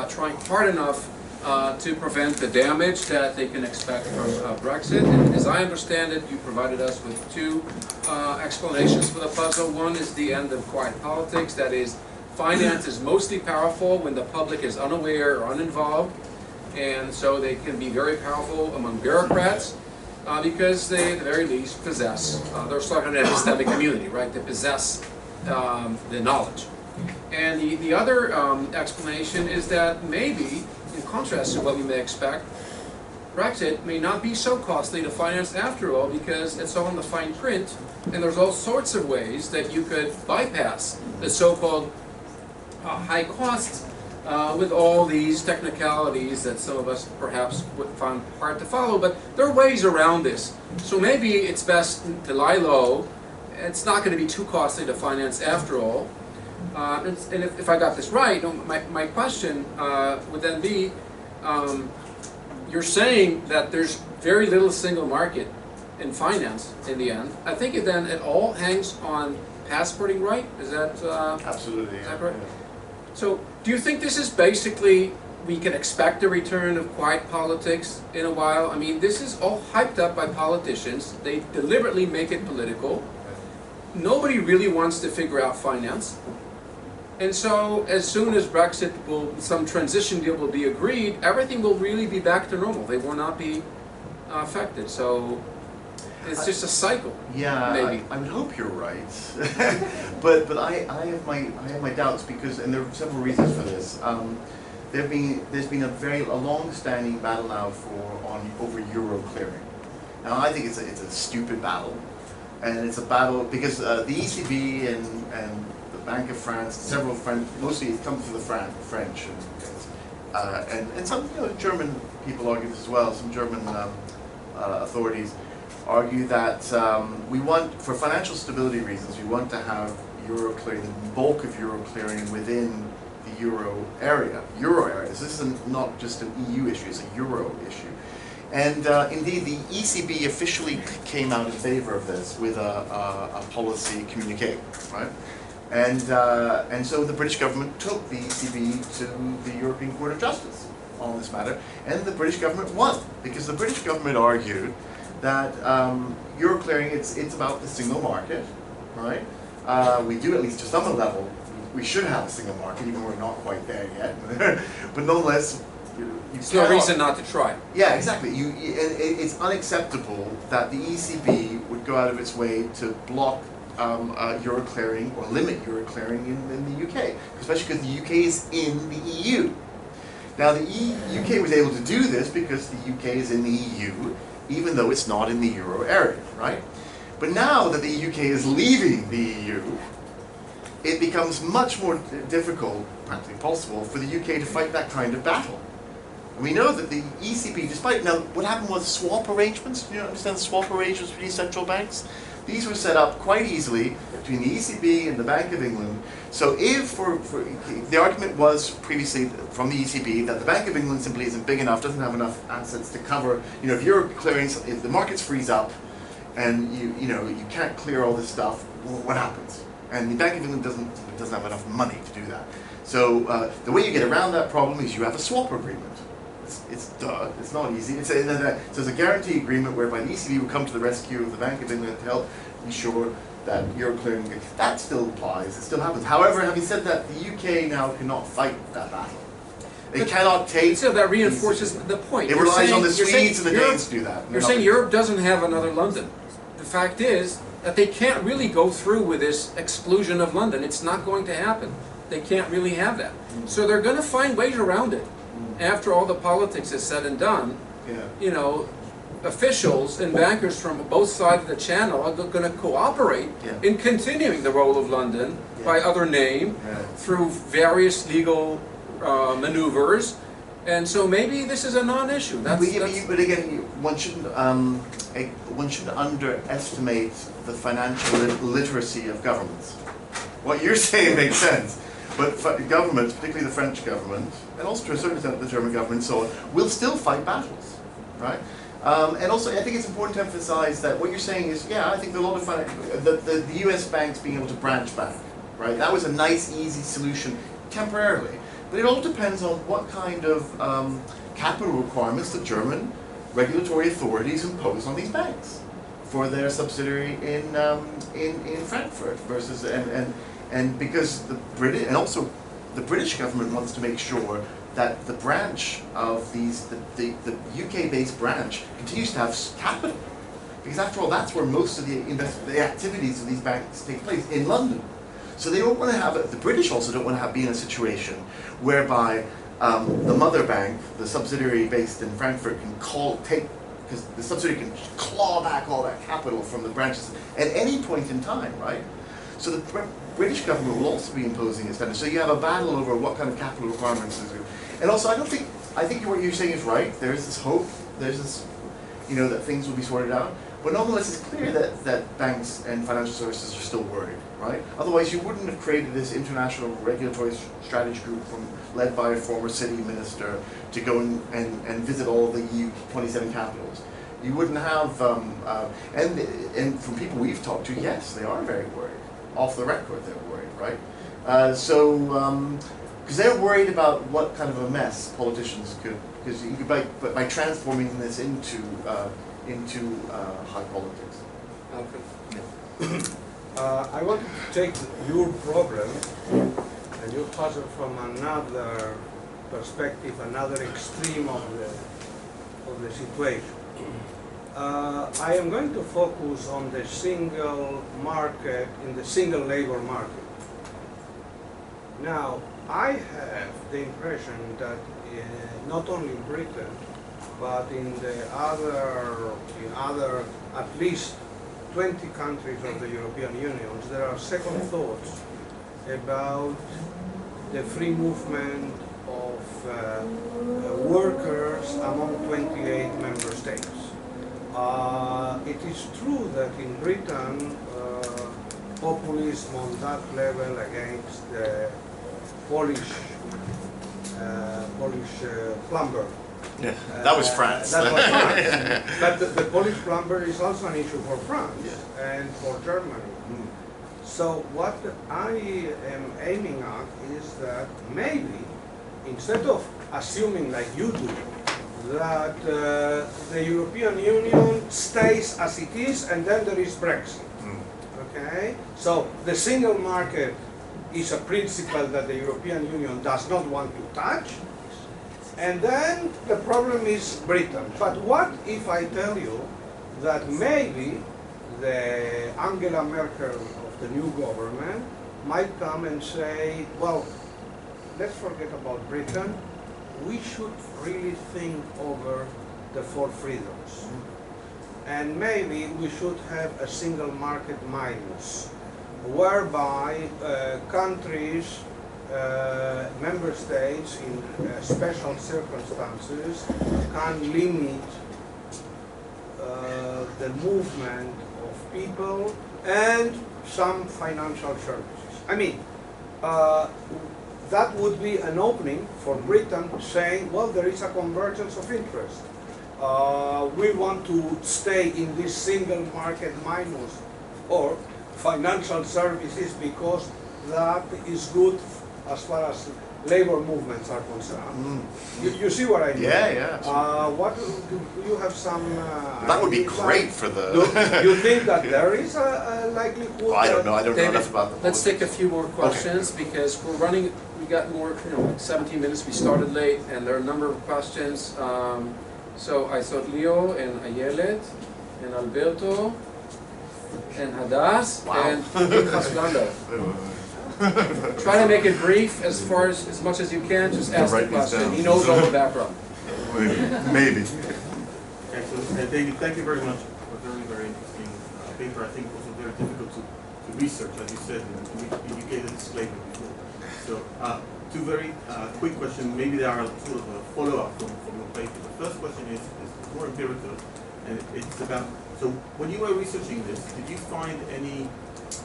trying hard enough to prevent the damage that they can expect from Brexit. And as I understand it, you provided us with two explanations for the puzzle. One is the end of quiet politics, that is, finance is mostly powerful when the public is unaware or uninvolved, and so they can be very powerful among bureaucrats because they, at the very least, possess, they're sort of an epistemic community, right? They possess the knowledge. And the other explanation is that maybe, in contrast to what we may expect, Brexit may not be so costly to finance after all because it's all in the fine print, and there's all sorts of ways that you could bypass the so-called high costs with all these technicalities that some of us perhaps would find hard to follow, but there are ways around this. So maybe it's best to lie low. It's not going to be too costly to finance after all. And if I got this right, my question would then be, you're saying that there's very little single market in finance in the end. I think it all hangs on passporting right? Is that Absolutely. is that right? Yeah. So do you think this is basically, we can expect a return of quiet politics in a while? I mean, this is all hyped up by politicians. They deliberately make it political. Nobody really wants to figure out finance. And so as soon as Brexit some transition deal will be agreed, everything will really be back to normal. They will not be affected. So it's just a cycle. Yeah, maybe. I would hope you're right, but I have my doubts because, and there are several reasons for this. There's been a long-standing battle now over euro clearing. Now I think it's a stupid battle, and it's a battle because the ECB and the Bank of France, several French, mostly it comes from the French, and some German people argue this as well. Some German authorities argue that we want, for financial stability reasons, we want to have euro clearing, the bulk of euro clearing within the euro area. This is not just an EU issue; it's a euro issue. And indeed, the ECB officially came out in favor of this with a policy communiqué, right? And so the British government took the ECB to the European Court of Justice on this matter, and the British government won because the British government argued that euro clearing, it's about the single market, right? We do, at least to some level, we should have a single market, even though we're not quite there yet. But nonetheless, There's no reason not to try. Yeah, exactly. It's unacceptable that the ECB would go out of its way to block euro clearing or limit euro clearing in the UK, especially because the UK is in the EU. Now, the UK was able to do this because the UK is in the EU, even though it's not in the euro area, right? But now that the UK is leaving the EU, it becomes much more difficult, practically impossible, for the UK to fight that kind of battle. And we know that the ECB, despite, now what happened was swap arrangements, do you understand the swap arrangements between central banks? These were set up quite easily between the ECB and the Bank of England. So if, the argument was previously from the ECB that the Bank of England simply isn't big enough, doesn't have enough assets to cover, if you're clearing, if the markets freeze up and you can't clear all this stuff, well, what happens? And the Bank of England doesn't have enough money to do that. So the way you get around that problem is you have a swap agreement. It's not easy. So it's a guarantee agreement whereby the ECB will come to the rescue of the Bank of England to help ensure that euro clearing, that still applies, it still happens. However, having said that, the UK now cannot fight that battle. They cannot take... So that reinforces the point. It relies on the Swedes and the Danes to do that. You're saying Europe doesn't have another London. The fact is that they can't really go through with this exclusion of London. It's not going to happen. They can't really have that. So they're going to find ways around it. after all the politics is said and done, you know, officials and bankers from both sides of the channel are going to cooperate in continuing the role of London by other name through various legal maneuvers. And so maybe this is a non-issue. But again, one shouldn't underestimate the financial literacy of governments. What you're saying makes sense, but governments, particularly the French government, and also to a certain extent the German government and so on, will still fight battles, right? And also, I think it's important to emphasize that what you're saying is, I think a lot of the US banks being able to branch back, right? That was a nice, easy solution temporarily. But it all depends on what kind of capital requirements the German regulatory authorities impose on these banks for their subsidiary in Frankfurt versus and because the British and also the British government wants to make sure that the branch of these the UK-based branch continues to have capital, because after all that's where most of the activities of these banks take place, in London. So they don't want to have it. The British also don't want to be in a situation whereby the mother bank, the subsidiary based in Frankfurt, can because the subsidiary can claw back all that capital from the branches at any point in time, right? So the British government will also be imposing its standards. So you have a battle over what kind of capital requirements is there. And also, I think what you're saying is right. There is this hope. There's this, that things will be sorted out. But nonetheless, it's clear that banks and financial services are still worried, right? Otherwise, you wouldn't have created this international regulatory strategy group led by a former city minister to go and visit all of the EU 27 capitals. You wouldn't have, and from people we've talked to, yes, they are very worried. Off the record, they're worried, right? Because they're worried about what kind of a mess politicians could, because by transforming this into high politics. Okay. I want to take your problem and your puzzle from another perspective, another extreme of the situation. I am going to focus on the single market, in the single labor market. Now, I have the impression that not only in Britain, but in other at least 20 countries of the European Union, there are second thoughts about the free movement of workers among 28 member states. It is true that in Britain, populism on that level against the Polish plumber. Yeah, that was France. That was France. But the Polish plumber is also an issue for France and for Germany. So what I am aiming at is that maybe, instead of assuming like you do, that the European Union stays as it is and then there is Brexit. Okay? So the single market is a principle that the European Union does not want to touch. And then the problem is Britain. But what if I tell you that maybe the Angela Merkel of the new government might come and say, well, let's forget about Britain. We should really think over the four freedoms. And maybe we should have a single market minus, whereby countries, member states in special circumstances can limit the movement of people and some financial services. I mean, that would be an opening for Britain saying, well, there is a convergence of interest. We want to stay in this single market minus or financial services because that is good as far as labor movements are concerned. You see what I mean? Yeah. What do you have some? That would be great for the. Do you think that there is a likelihood? Well, I don't know. I don't know David, enough about the. let's take a few more questions because we're running. We got more. 17 minutes. We started late, and there are a number of questions. So I thought Leo and Ayelet and Alberto and Hadas and Lukas Landa. Try to make it brief as far as much as you can. Just ask the Write these question. down. He knows all the background. Maybe. Excellent. David, thank you very much for a very, very interesting paper. I think also very difficult to research, as you said, and you gave a disclaimer before. So, two very quick questions. Maybe they are sort of a follow-up from your paper. The first question is more empirical, and it's about, so when you were researching this, did you find any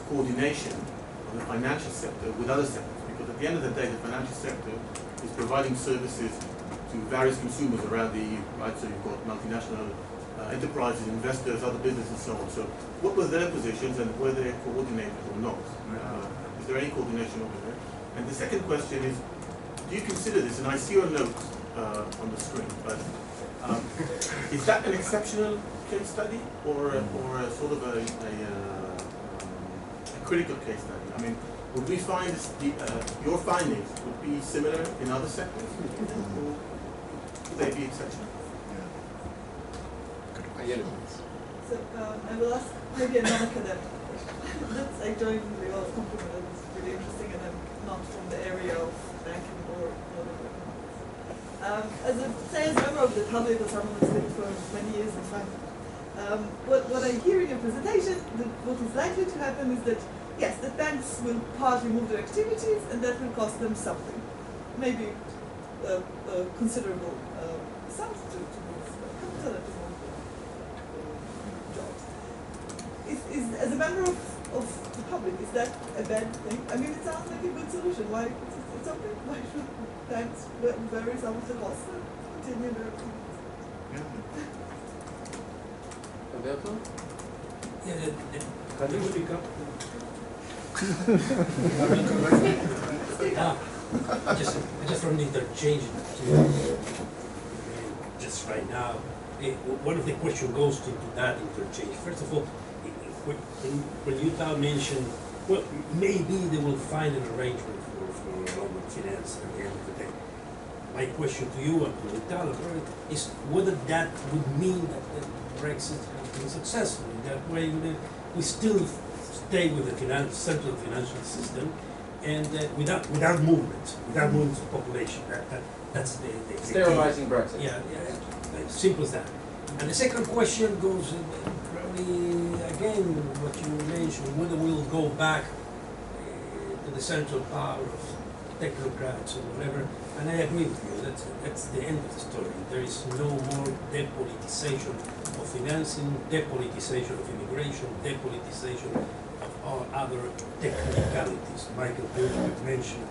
coordination of the financial sector with other sectors? Because at the end of the day, the financial sector is providing services to various consumers around the EU, right? So you've got multinational enterprises, investors, other businesses, and so on. So what were their positions, and were they coordinated or not? Is there any coordination over there? And the second question is, do you consider this, and I see your notes on the screen, but is that an exceptional case study, or a sort of a critical case study? I mean, would we find your findings would be similar in other sectors, or would they be exceptional? So I will ask maybe a non-academic question. That's actually really all compliment, and it's really interesting, and I'm not from the area of banking or as a sales member of the public or someone that's been for many years in finance, what I hear in your presentation, what is likely to happen is that, yes, the banks will partly move their activities, and that will cost them something, maybe considerable sums to move capital and to move jobs. As a member of the public, is that a bad thing? I mean, it sounds like a good solution. Why? It's okay. Why should banks vary some of the costs and continue their activities? Alberto? Can you speak up? I just want to interchange it just right now. One of the questions goes into that interchange. First of all, when you mentioned, well, maybe they will find an arrangement for Roman finance at the end of the day. My question to you and to Italo is whether that would mean that Brexit has been successful. In that way, we still stay with the central financial system, and without movement of population. That's the Sterilizing Brexit. Yeah, simple as that. And the second question goes probably again what you mentioned, whether we'll go back to the central power of technocrats or whatever. And I agree with you. That's the end of the story. There is no more depoliticization of financing, depoliticization of immigration, depoliticization of all other technicalities. Michael Bilderberg mentioned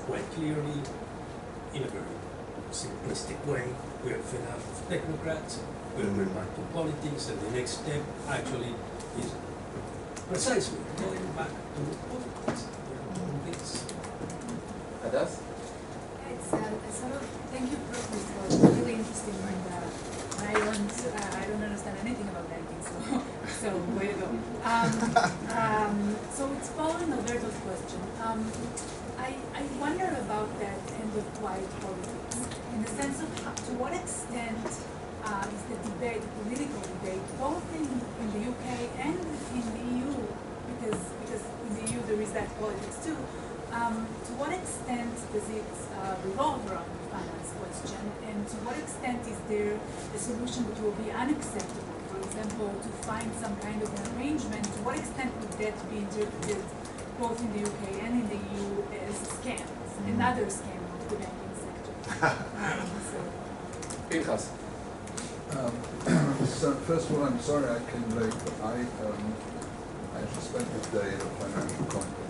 quite clearly, in a very simplistic way, we are fed up of technocrats, we'll go back to politics, and the next step actually is precisely going back to politics. Adas? It's sort of, thank you, Professor. It was really interesting, and I don't understand anything about banking, so way to go. So it's following Alberto's question. I wonder about that end of quiet politics, in the sense of to what extent is the debate, the political debate, both in the UK and in the EU, because in the EU there is that politics too. To what extent does it revolve around the finance question, and to what extent is there a solution that will be unacceptable? For example, to find some kind of an arrangement, to what extent would that be interpreted both in the UK and in the EU as a scam, another scam of the banking sector? Pinchas. So first of all, I'm sorry I came late, but I actually spent the day at a financial conference.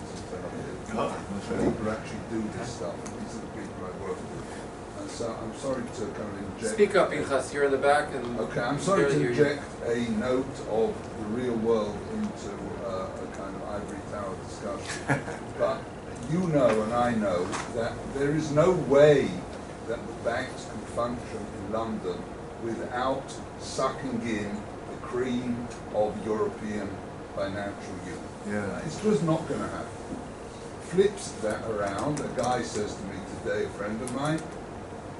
People actually do this stuff. These are the people I work with. And so I'm sorry to kind of inject... Speak up, Pinchas. You're in the back. And okay, I'm sorry to inject a note of the real world into a kind of ivory tower discussion. But you know and I know that there is no way that the banks can function in London without sucking in the cream of European financial union. Yeah. It's just not going to happen. Flips that around, a guy says to me today, a friend of mine,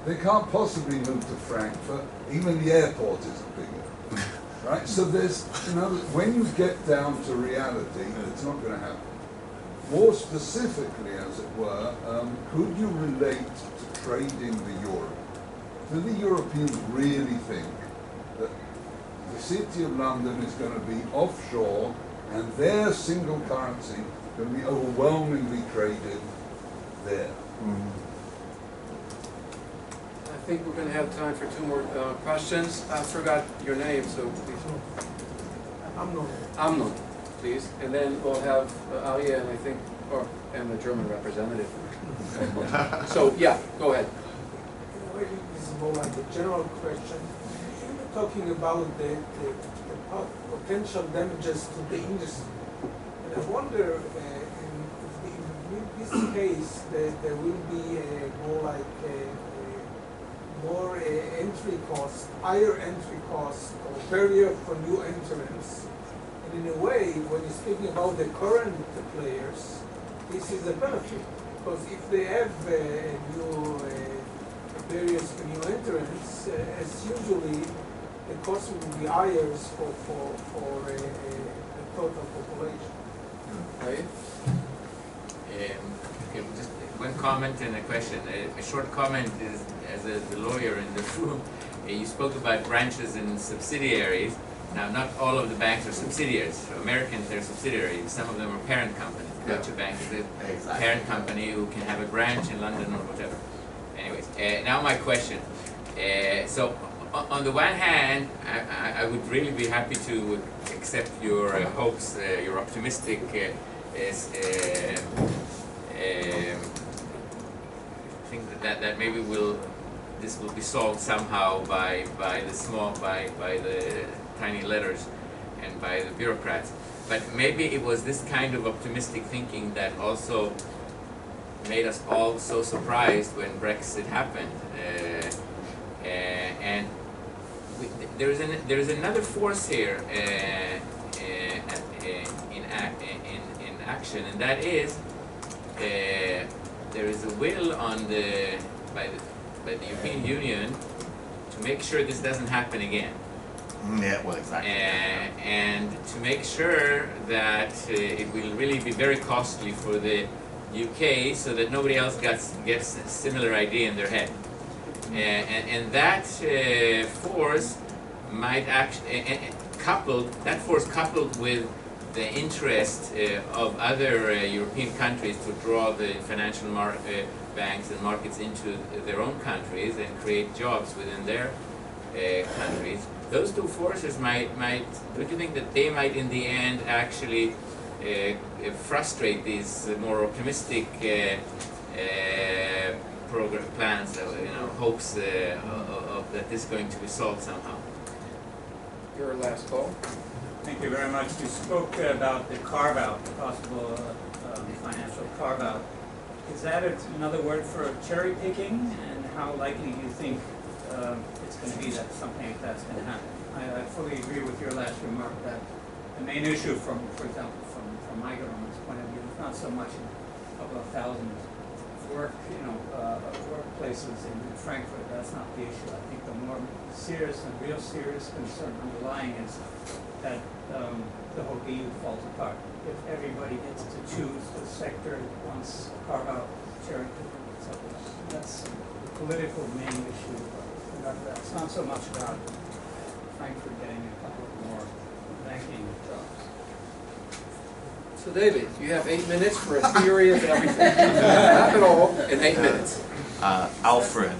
they can't possibly move to Frankfurt, even the airport isn't big enough. Right? So there's, when you get down to reality, it's not going to happen. more specifically, as it were, could you relate to trading the euro? Do the Europeans really think that the City of London is going to be offshore and their single currency going to be overwhelmingly traded there? I think we're going to have time for 2 more questions. I forgot your name, so please. Amnon, please. And then we'll have Alia and I think, and the German representative. So, yeah, go ahead. This is more like a general question. You were talking about the potential damages to the industry. And I wonder in this case there will be more entry costs, higher entry costs, or barrier for new entrants. And in a way, when you're speaking about the current players, this is a benefit. Because if they have new barriers for new entrants, as usually the cost will be higher for the total population. Right? Okay, just one comment and a question. A short comment is, as a lawyer in this room, you spoke about branches and subsidiaries. Now, not all of the banks are subsidiaries. So Americans, they're subsidiaries. Some of them are parent companies. Deutsche Bank is a parent company who can have a branch in London or whatever. Anyways, now my question. So, on the one hand, I would really be happy to accept your hopes, your optimistic think that maybe this will be solved somehow by the tiny letters and by the bureaucrats. But maybe it was this kind of optimistic thinking that also made us all so surprised when Brexit happened. And there is another force here in action, and that is there is a will by the European Union to make sure this doesn't happen again. Yeah, well, exactly. And to make sure that it will really be very costly for the UK, so that nobody else gets a similar idea in their head. And that force might actually coupled with the interest of other European countries to draw the financial banks and markets into their own countries and create jobs within their countries. Those two forces might, don't you think that they might in the end actually frustrate these more optimistic program plans, hopes that this is going to be solved somehow? Your last call. Thank you very much. You spoke about the carve-out, the possible financial carve-out. Is that another word for cherry picking? And how likely do you think it's going to be that something like that's going to happen? I fully agree with your last remark that the main issue, for example, from my government's point of view, is not so much a couple of thousand workplaces in Frankfurt. That's not the issue. I think the more serious and real serious concern underlying is that the whole EU falls apart. If everybody gets to choose the sector it wants to carve out, cherry picking, so that's the political main issue. It's not so much about Frankfurt getting a couple of more banking jobs. So David, you have 8 minutes for a theory of everything. Wrap it all in 8 minutes. Alfred,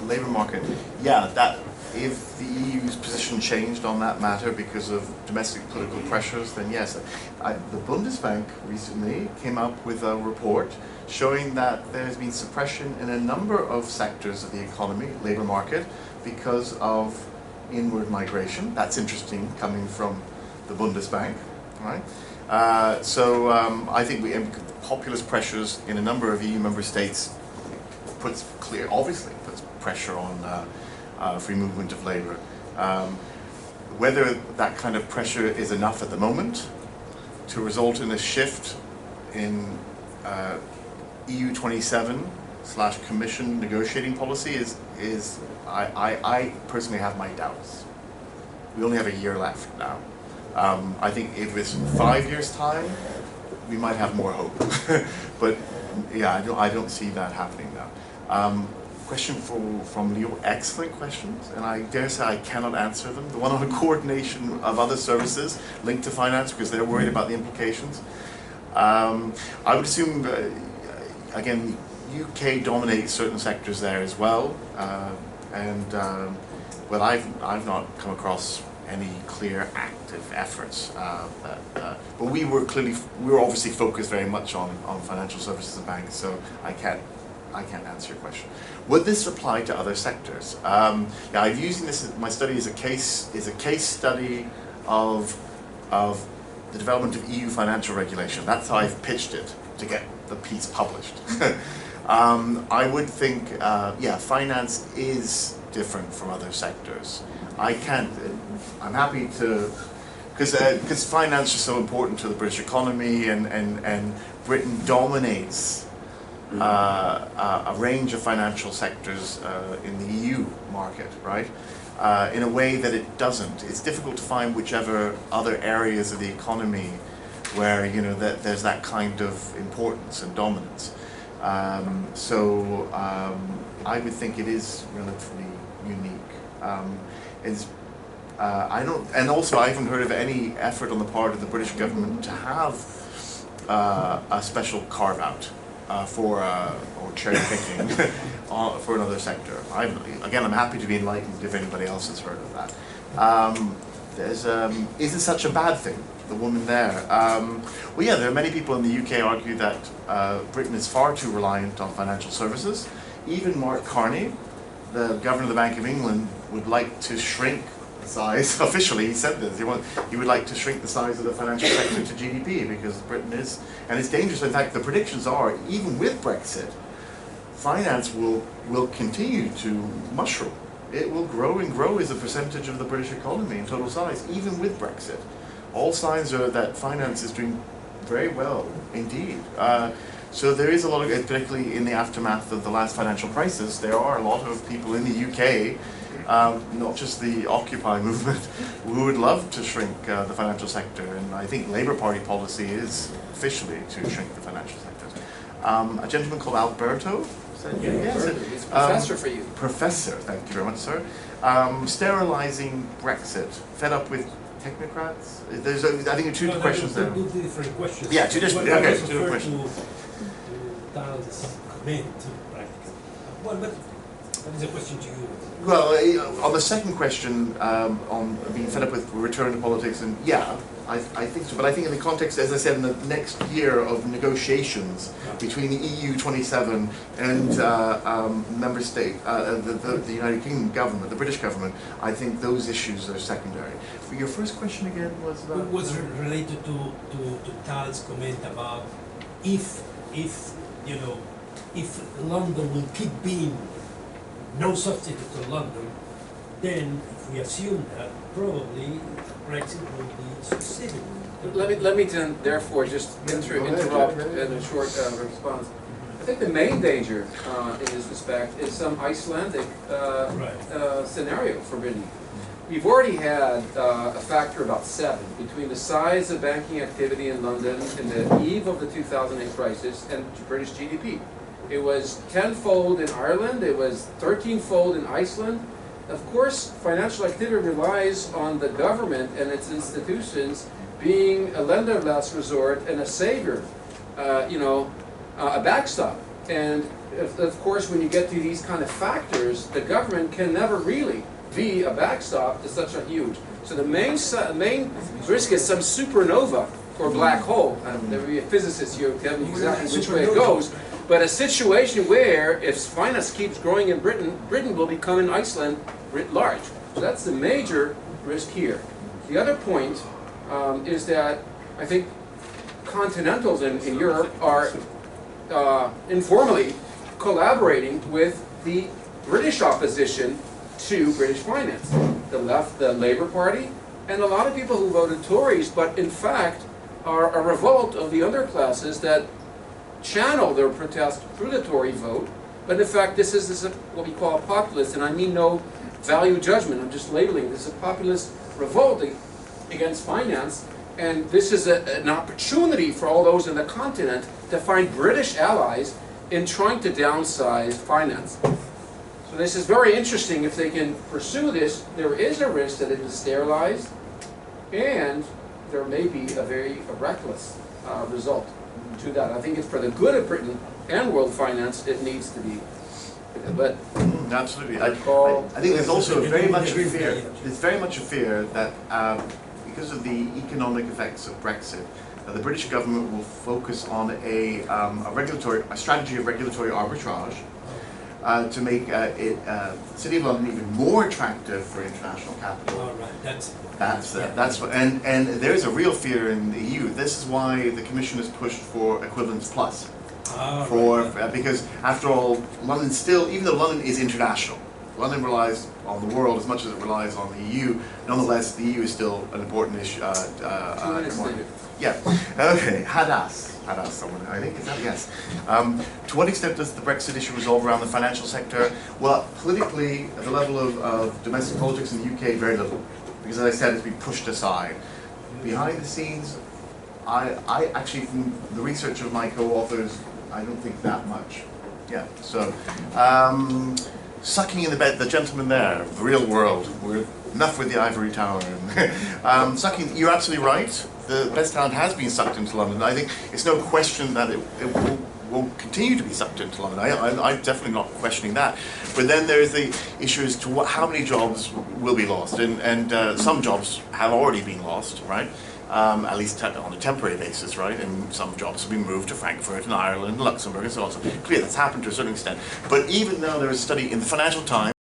labour market. Yeah, that if the EU's position changed on that matter because of domestic political pressures, then yes. The Bundesbank recently came up with a report showing that there has been suppression in a number of sectors of the economy, labour market, because of inward migration. That's interesting, coming from the Bundesbank, right? I think populist pressures in a number of EU member states obviously puts pressure on free movement of labour. Whether that kind of pressure is enough at the moment to result in a shift in EU 27/Commission negotiating policy is I personally have my doubts. We only have a year left now. I think if it's 5 years' time, we might have more hope. But yeah, I don't see that happening now. Question from Leo, excellent questions, and I dare say I cannot answer them. The one on coordination of other services linked to finance, because they're worried about the implications. I would assume, again, UK dominates certain sectors there as well, but I've not come across any clear active efforts. But we were obviously focused very much on financial services and banks, so I can't answer your question. Would this apply to other sectors? Yeah, I'm using this. My study is a case study of the development of EU financial regulation. That's how I've pitched it to get the piece published. I would think, yeah, finance is different from other sectors. I'm happy to, because finance is so important to the British economy, and Britain dominates a range of financial sectors in the EU market, right? In a way that it doesn't. It's difficult to find whichever other areas of the economy where, you know, that there's that kind of importance and dominance. So I would think it is relatively unique. And also I haven't heard of any effort on the part of the British government to have a special carve out or cherry picking for another sector. I'm happy to be enlightened if anybody else has heard of that. Is it such a bad thing? The woman there. Well, yeah, there are many people in the UK argue that Britain is far too reliant on financial services. Even Mark Carney, the governor of the Bank of England, would like to shrink the size. Officially, he said this. He would like to shrink the size of the financial sector to GDP because Britain is, and it's dangerous. In fact, the predictions are, even with Brexit, finance will continue to mushroom. It will grow and grow as a percentage of the British economy in total size, even with Brexit. All signs are that finance is doing very well indeed. So there is a lot of, particularly in the aftermath of the last financial crisis, there are a lot of people in the UK, not just the Occupy movement, who would love to shrink the financial sector. And I think Labour Party policy is officially to shrink the financial sector. A gentleman called Alberto said, yes, it's professor for you. Professor, thank you very much, sir. Sterilizing Brexit, fed up with technocrats? There's, I think, two questions there. Two different questions. Yeah, two different questions. Dan's comment, practically. Well, but that is a question to you. Well, on the second question, on being fed up with return to politics, and yeah, I think so. But I think in the context, as I said, in the next year of negotiations between the EU 27 and member state, the United Kingdom government, the British government, I think those issues are secondary. But your first question again was about? It was related to Tal's comment about if you know, if London will keep being no substitute to London, then if we assume that, probably Brexit will be succeeding. Let me then, therefore, just interrupt in a short response. I think the main danger in this respect is some Icelandic scenario for Britain. We've already had a factor of about 7 between the size of banking activity in London in the eve of the 2008 crisis and British GDP. It was 10-fold in Ireland, it was 13-fold in Iceland. Of course, financial activity relies on the government and its institutions being a lender of last resort and a savior, a backstop. And of course, when you get to these kind of factors, the government can never really be a backstop to such a huge. So the main risk is some supernova or black hole. There will be a physicist here who will tell me exactly which way it goes. But a situation where if finance keeps growing in Britain, Britain will become in Iceland writ large. So that's the major risk here. The other point is that I think continentals in Europe are informally collaborating with the British opposition to British finance. The left, the Labour Party, and a lot of people who voted Tories, but in fact are a revolt of the underclasses that channel their protest through the Tory vote. But in fact, this is what we call a populist, and I mean no value judgment. I'm just labeling this a populist revolt against finance And this is an opportunity for all those in the continent to find British allies in trying to downsize finance. So this is very interesting. If they can pursue this, there is a risk that it is sterilized, and there may be a very reckless result to that. I think it's for the good of Britain and world finance, it needs to be. But absolutely. I think there's also very much a fear. There's very much a fear that because of the economic effects of Brexit, the British government will focus on a strategy of regulatory arbitrage to make the City of London even more attractive for international capital. All right, that's what, and there's a real fear in the EU. This is why the Commission has pushed for equivalence plus. Because after all, London still, even though London is international, London relies on the world as much as it relies on the EU. Nonetheless, the EU is still an important issue. Yeah. Okay. Hadas. Someone. I think is that yes. To what extent does the Brexit issue resolve around the financial sector? Well, politically, at the level of domestic politics in the UK, very little, because as I said, it's been pushed aside. Behind the scenes, I actually, from the research of my co-authors, I don't think that much. Yeah. So, sucking in the gentleman there, the real world. We're enough with the ivory tower. Sucking. You're absolutely right. The best talent has been sucked into London. I think it's no question that it will continue to be sucked into London. I'm definitely not questioning that. But then there's the issue as to how many jobs will be lost, and some jobs have already been lost, right? At least on a temporary basis, right? And some jobs have been moved to Frankfurt and Ireland, Luxembourg, and so on. So clearly that's happened to a certain extent. But even though there is a study in the Financial Times